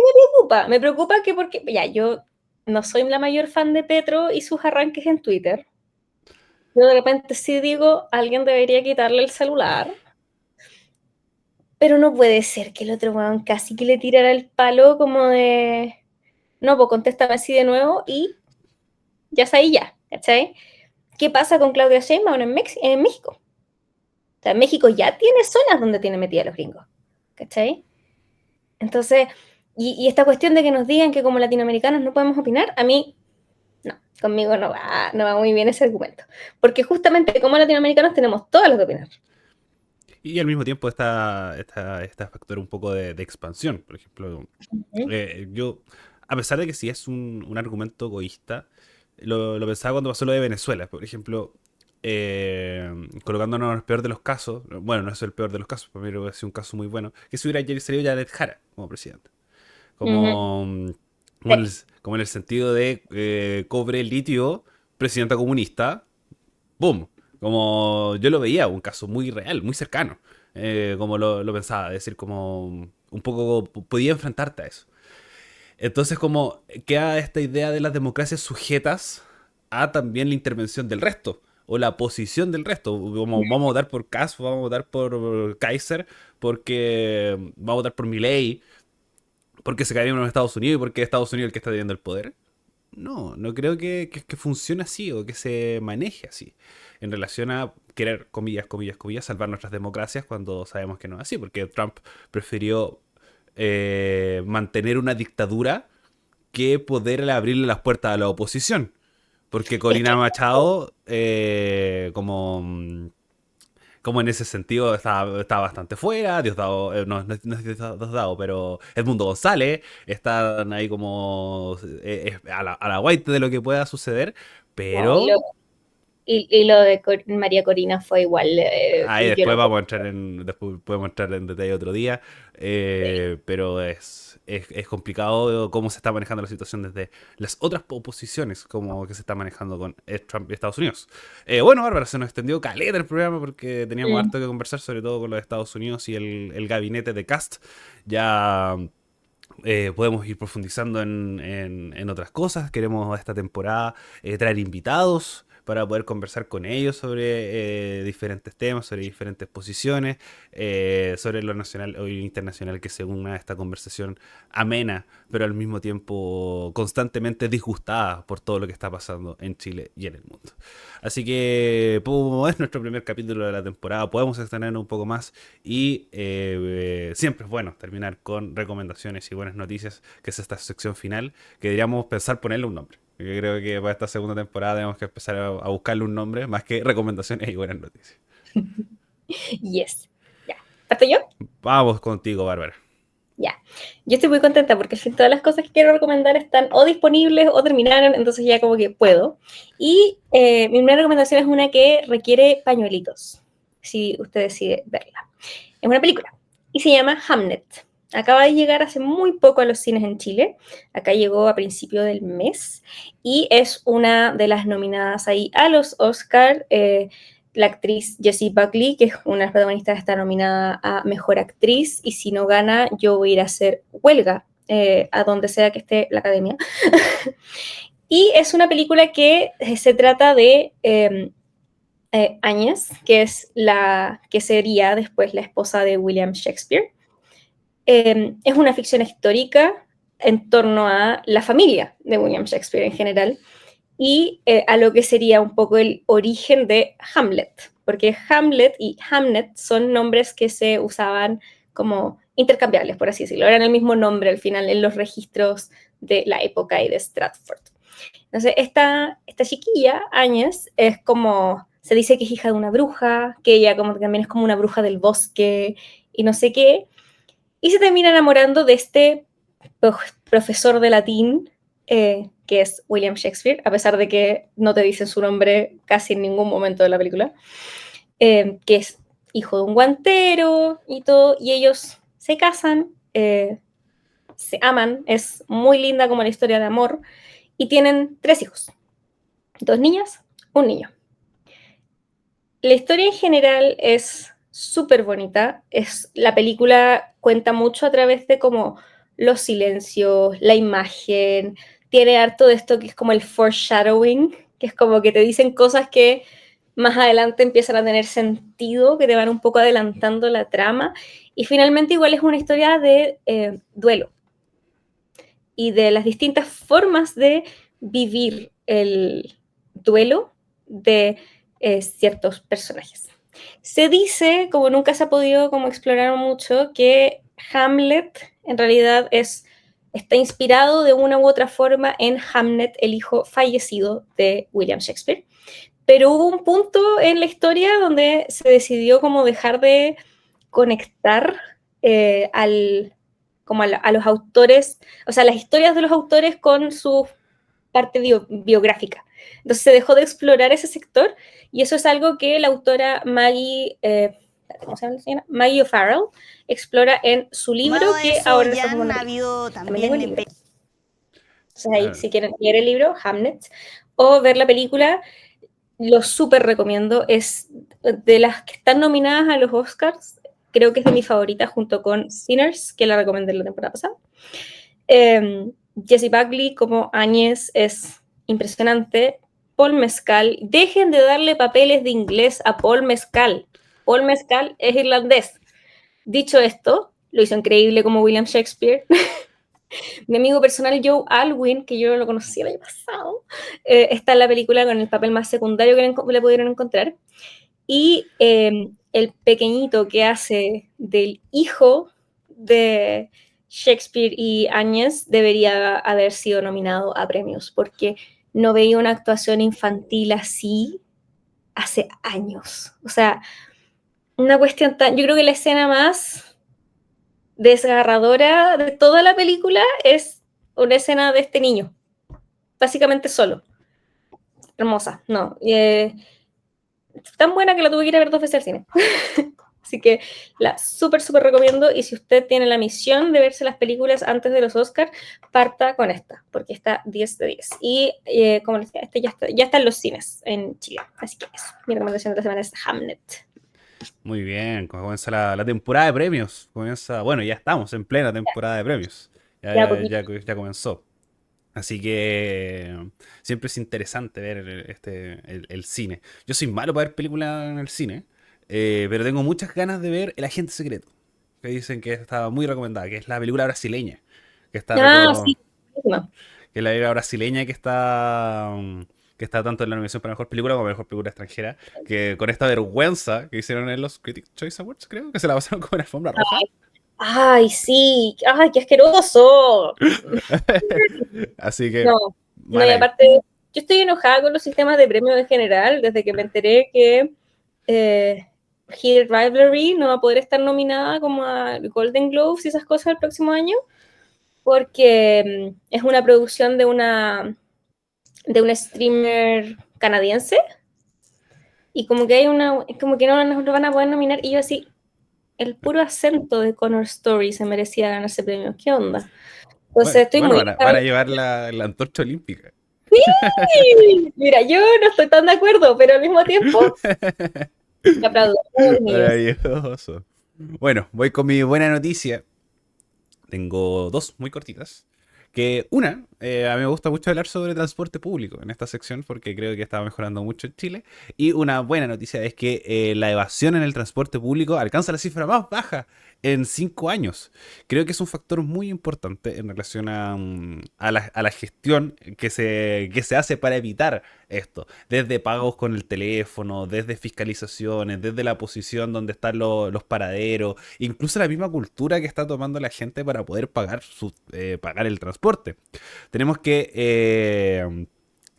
me preocupa que porque, ya, yo no soy la mayor fan de Petro y sus arranques en Twitter. Yo de repente sí digo, alguien debería quitarle el celular, pero no puede ser que el otro weón casi que le tirara el palo como de, no, pues contéstame así de nuevo y ya está ahí ya, ¿cachai? ¿Qué pasa con Claudia Sheinbaum en México? O sea, México ya tiene zonas donde tiene metida a los gringos, ¿cachai? Entonces, y esta cuestión de que nos digan que como latinoamericanos no podemos opinar, a mí, no, conmigo no va muy bien ese argumento. Porque justamente como latinoamericanos tenemos todos los que opinar. Y al mismo tiempo está factor un poco de expansión. Por ejemplo, yo, a pesar de que sí es un argumento egoísta, lo pensaba cuando pasó lo de Venezuela. Por ejemplo, colocándonos en el peor de los casos, bueno, no es el peor de los casos, pero ha sido un caso muy bueno, que si hubiera salido Jared Jara como presidente. Como, como, en el, Sí. como en el sentido de cobre, litio, presidenta comunista, boom. Como yo lo veía, un caso muy real, muy cercano. Como lo pensaba, es decir, como un poco podía enfrentarte a eso. Entonces, como queda esta idea de las democracias sujetas a también la intervención del resto o la posición del resto. Como vamos a votar por Kass, vamos a votar por Kaiser, porque vamos a votar por Milei, porque se cae en los Estados Unidos y porque es Estados Unidos el que está teniendo el poder. No, no creo que funcione así o que se maneje así en relación a querer, comillas, comillas, comillas, salvar nuestras democracias cuando sabemos que no es así, porque Trump prefirió mantener una dictadura que poder abrirle las puertas a la oposición. Porque Es Corina que, Machado, como en ese sentido está bastante fuera, Diosdado, no es Diosdado, pero Edmundo González, están ahí como a la white de lo que pueda suceder, no, pero y lo de María Corina fue igual, ahí yo lo después encuentro. después podemos entrar en detalle otro día, pero es complicado cómo se está manejando la situación desde las otras oposiciones, como que se está manejando con Trump y Estados Unidos. Bueno, Bárbara, se nos extendió caleta el programa porque teníamos Mm. harto que conversar, sobre todo con los Estados Unidos y el gabinete de Cast. Ya podemos ir profundizando en otras cosas. Queremos esta temporada traer invitados para poder conversar con ellos sobre diferentes temas, sobre diferentes posiciones, sobre lo nacional o internacional que se una a esta conversación amena, pero al mismo tiempo constantemente disgustada por todo lo que está pasando en Chile y en el mundo. Así que, como es nuestro primer capítulo de la temporada, podemos extender un poco más y siempre es bueno terminar con recomendaciones y buenas noticias, que es esta sección final, que deberíamos pensar ponerle un nombre. Yo creo que para esta segunda temporada tenemos que empezar a buscarle un nombre más que recomendaciones y buenas noticias. Yes. Ya. ¿Parto yo? Vamos contigo, Bárbara. Ya. Yo estoy muy contenta porque al fin todas las cosas que quiero recomendar están o disponibles o terminaron, entonces ya como que puedo. Y mi primera recomendación es una que requiere pañuelitos, si usted decide verla. Es una película y se llama Hamnet. Acaba de llegar hace muy poco a los cines en Chile. Acá llegó a principio del mes y es una de las nominadas ahí a los Oscar. La actriz Jessie Buckley, que es una de las protagonistas, está nominada a Mejor Actriz y si no gana, yo voy a ir a hacer huelga a donde sea que esté la academia. Y es una película que se trata de Áñez, que es la que sería después la esposa de William Shakespeare. Es una ficción histórica en torno a la familia de William Shakespeare en general y a lo que sería un poco el origen de Hamlet, porque Hamlet y Hamnet son nombres que se usaban como intercambiables, por así decirlo, eran el mismo nombre al final en los registros de la época y de Stratford. Entonces, esta chiquilla, Áñez, es como, se dice que es hija de una bruja, que ella como que también es como una bruja del bosque y no sé qué, y se termina enamorando de este profesor de latín que es William Shakespeare, a pesar de que no te dicen su nombre casi en ningún momento de la película, que es hijo de un guantero y todo, y ellos se casan, se aman, es muy linda como la historia de amor, y tienen 3 hijos, 2 niñas, un niño. La historia en general es súper bonita, la película cuenta mucho a través de como los silencios, la imagen, tiene harto de esto que es como el foreshadowing, que es como que te dicen cosas que más adelante empiezan a tener sentido, que te van un poco adelantando la trama, y finalmente igual es una historia de duelo y de las distintas formas de vivir el duelo de ciertos personajes. Se dice, como nunca se ha podido como explorar mucho, que Hamlet en realidad está inspirado de una u otra forma en Hamnet, el hijo fallecido de William Shakespeare. Pero hubo un punto en la historia donde se decidió como dejar de conectar a los autores, o sea, las historias de los autores con su parte biográfica. Entonces se dejó de explorar ese sector y eso es algo que la autora ¿cómo se llama la señora? Maggie O'Farrell explora en su libro, Sumado a que eso, ahora ya está como han una película. habido También tengo el también libro. Entonces ahí, si quieren leer el libro, Hamnet, o ver la película, lo súper recomiendo. Es de las que están nominadas a los Oscars, creo que es de mi favorita junto con Sinners, que la recomendé la temporada pasada. Jessie Buckley como Áñez es impresionante. Paul Mescal, dejen de darle papeles de inglés a Paul Mescal. Paul Mescal es irlandés. Dicho esto, lo hizo increíble como William Shakespeare. Mi amigo personal Joe Alwyn, que yo lo conocí el año pasado, está en la película con el papel más secundario que le pudieron encontrar. Y el pequeñito que hace del hijo de Shakespeare y Áñez debería haber sido nominado a premios, porque no veía una actuación infantil así hace años. O sea, una cuestión tan... Yo creo que la escena más desgarradora de toda la película es una escena de este niño, básicamente solo. Hermosa, no. Tan buena que la tuve que ir a ver 2 veces al cine. Así que la súper, súper recomiendo. Y si usted tiene la misión de verse las películas antes de los Oscars, parta con esta, porque está 10 de 10. Y como les decía, este ya está en los cines en Chile. Así que eso. Mi recomendación de la semana es Hamnet. Muy bien, comienza la temporada de premios. Comienza, bueno, ya estamos en plena temporada de premios. Ya comenzó. Así que siempre es interesante ver el cine. Yo soy malo para ver películas en el cine, pero tengo muchas ganas de ver El Agente Secreto, que dicen que está muy recomendada, que es la película brasileña, que está, Sí. No. que es la película brasileña que está tanto en la nominación para Mejor Película como Mejor Película Extranjera, que con esta vergüenza que hicieron en los Critics' Choice Awards, creo, que se la pasaron como en alfombra roja. Ay, sí. Ay, qué asqueroso. Así que, No, y aparte, yo estoy enojada con los sistemas de premios en general, desde que me enteré que Hidden Rivalry no va a poder estar nominada como a Golden Globes y esas cosas el próximo año, porque es una producción de una streamer canadiense, y como que como que no nos lo van a poder nominar, y yo así, el puro acento de Connor Story se merecía ganar ese premio. ¿Qué onda? Entonces estoy muy... van a llevar la antorcha olímpica. Sí, mira, yo no estoy tan de acuerdo, pero al mismo tiempo te aplaudo. Maravilloso. Bueno, voy con mi buena noticia. Tengo 2 muy cortitas. Que una, a mí me gusta mucho hablar sobre transporte público en esta sección porque creo que está mejorando mucho en Chile. Y una buena noticia es que la evasión en el transporte público alcanza la cifra más baja en 5 años. Creo que es un factor muy importante en relación a la gestión que se hace para evitar esto. Desde pagos con el teléfono, desde fiscalizaciones, desde la posición donde están los paraderos, incluso la misma cultura que está tomando la gente para poder pagar el transporte. Tenemos que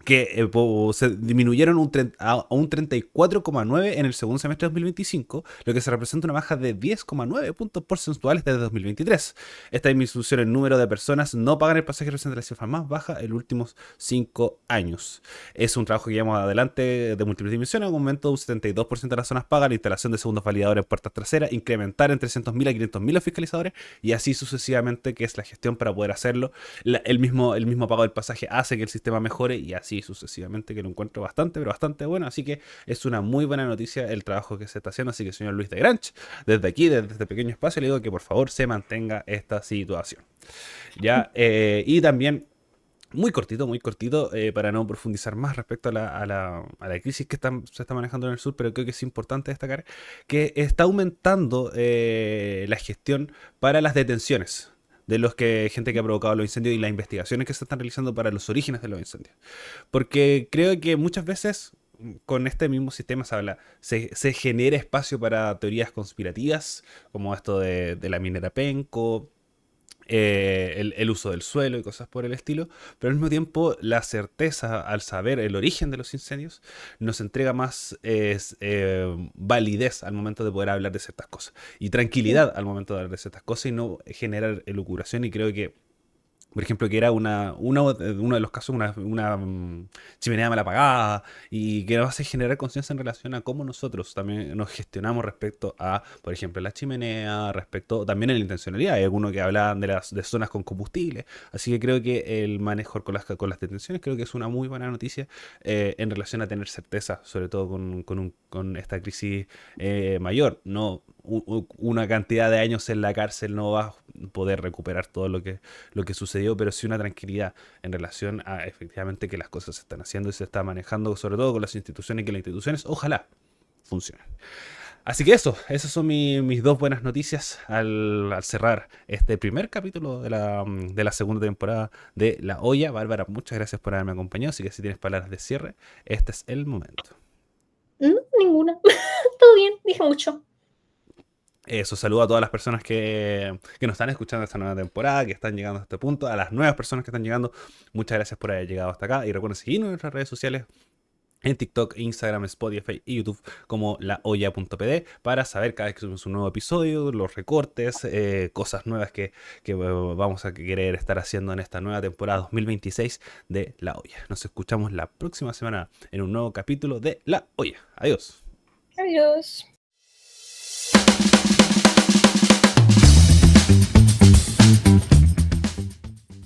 que se disminuyeron a un 34,9 en el segundo semestre de 2025, lo que se representa una baja de 10,9 puntos porcentuales desde 2023. Esta disminución en número de personas no pagan el pasaje representa la cifra más baja en los últimos 5 años. Es un trabajo que llevamos adelante de múltiples dimensiones, un aumento de un 72% de las zonas pagan, la instalación de segundos validadores en puertas traseras, incrementar en 300.000 a 500.000 los fiscalizadores y así sucesivamente, que es la gestión para poder hacerlo. El mismo pago del pasaje hace que el sistema mejore y así sucesivamente, que lo encuentro bastante, pero bastante bueno. Así que es una muy buena noticia el trabajo que se está haciendo. Así que, señor Luis de Granch, desde aquí, desde este pequeño espacio, le digo que por favor se mantenga esta situación. Ya, y también muy cortito, para no profundizar más respecto a la crisis que se está manejando en el sur, pero creo que es importante destacar que está aumentando la gestión para las detenciones de gente que ha provocado los incendios y las investigaciones que se están realizando para los orígenes de los incendios. Porque creo que muchas veces con este mismo sistema se genera espacio para teorías conspirativas, como esto de la minera Penco, el uso del suelo y cosas por el estilo, pero al mismo tiempo la certeza al saber el origen de los incendios nos entrega más validez al momento de poder hablar de ciertas cosas y tranquilidad al momento de hablar de ciertas cosas y no generar elucubración. Y creo que, por ejemplo, que era uno de los casos, chimenea mal apagada, y que nos hace generar conciencia en relación a cómo nosotros también nos gestionamos respecto a, por ejemplo, la chimenea, respecto también a la intencionalidad. Hay algunos que hablaban de zonas con combustible, así que creo que el manejo con las detenciones creo que es una muy buena noticia en relación a tener certeza, sobre todo con esta crisis mayor. No, una cantidad de años en la cárcel no va a poder recuperar todo lo que sucedió, pero sí una tranquilidad en relación a efectivamente que las cosas se están haciendo y se está manejando, sobre todo con las instituciones, y que las instituciones ojalá funcionen. Así que esas son mis dos buenas noticias al cerrar este primer capítulo de la segunda temporada de La Olla. Bárbara, muchas gracias por haberme acompañado, así que si tienes palabras de cierre, este es el momento. Ninguna. Todo bien, dije mucho. Eso, saludo a todas las personas que nos están escuchando esta nueva temporada, que están llegando a este punto, a las nuevas personas que están llegando, muchas gracias por haber llegado hasta acá y recuerden seguirnos en nuestras redes sociales en TikTok, Instagram, Spotify y YouTube como laolla.pd para saber cada vez que subimos un nuevo episodio, los recortes, cosas nuevas que vamos a querer estar haciendo en esta nueva temporada 2026 de La Olla. Nos escuchamos la próxima semana en un nuevo capítulo de La Olla. Adiós. Adiós.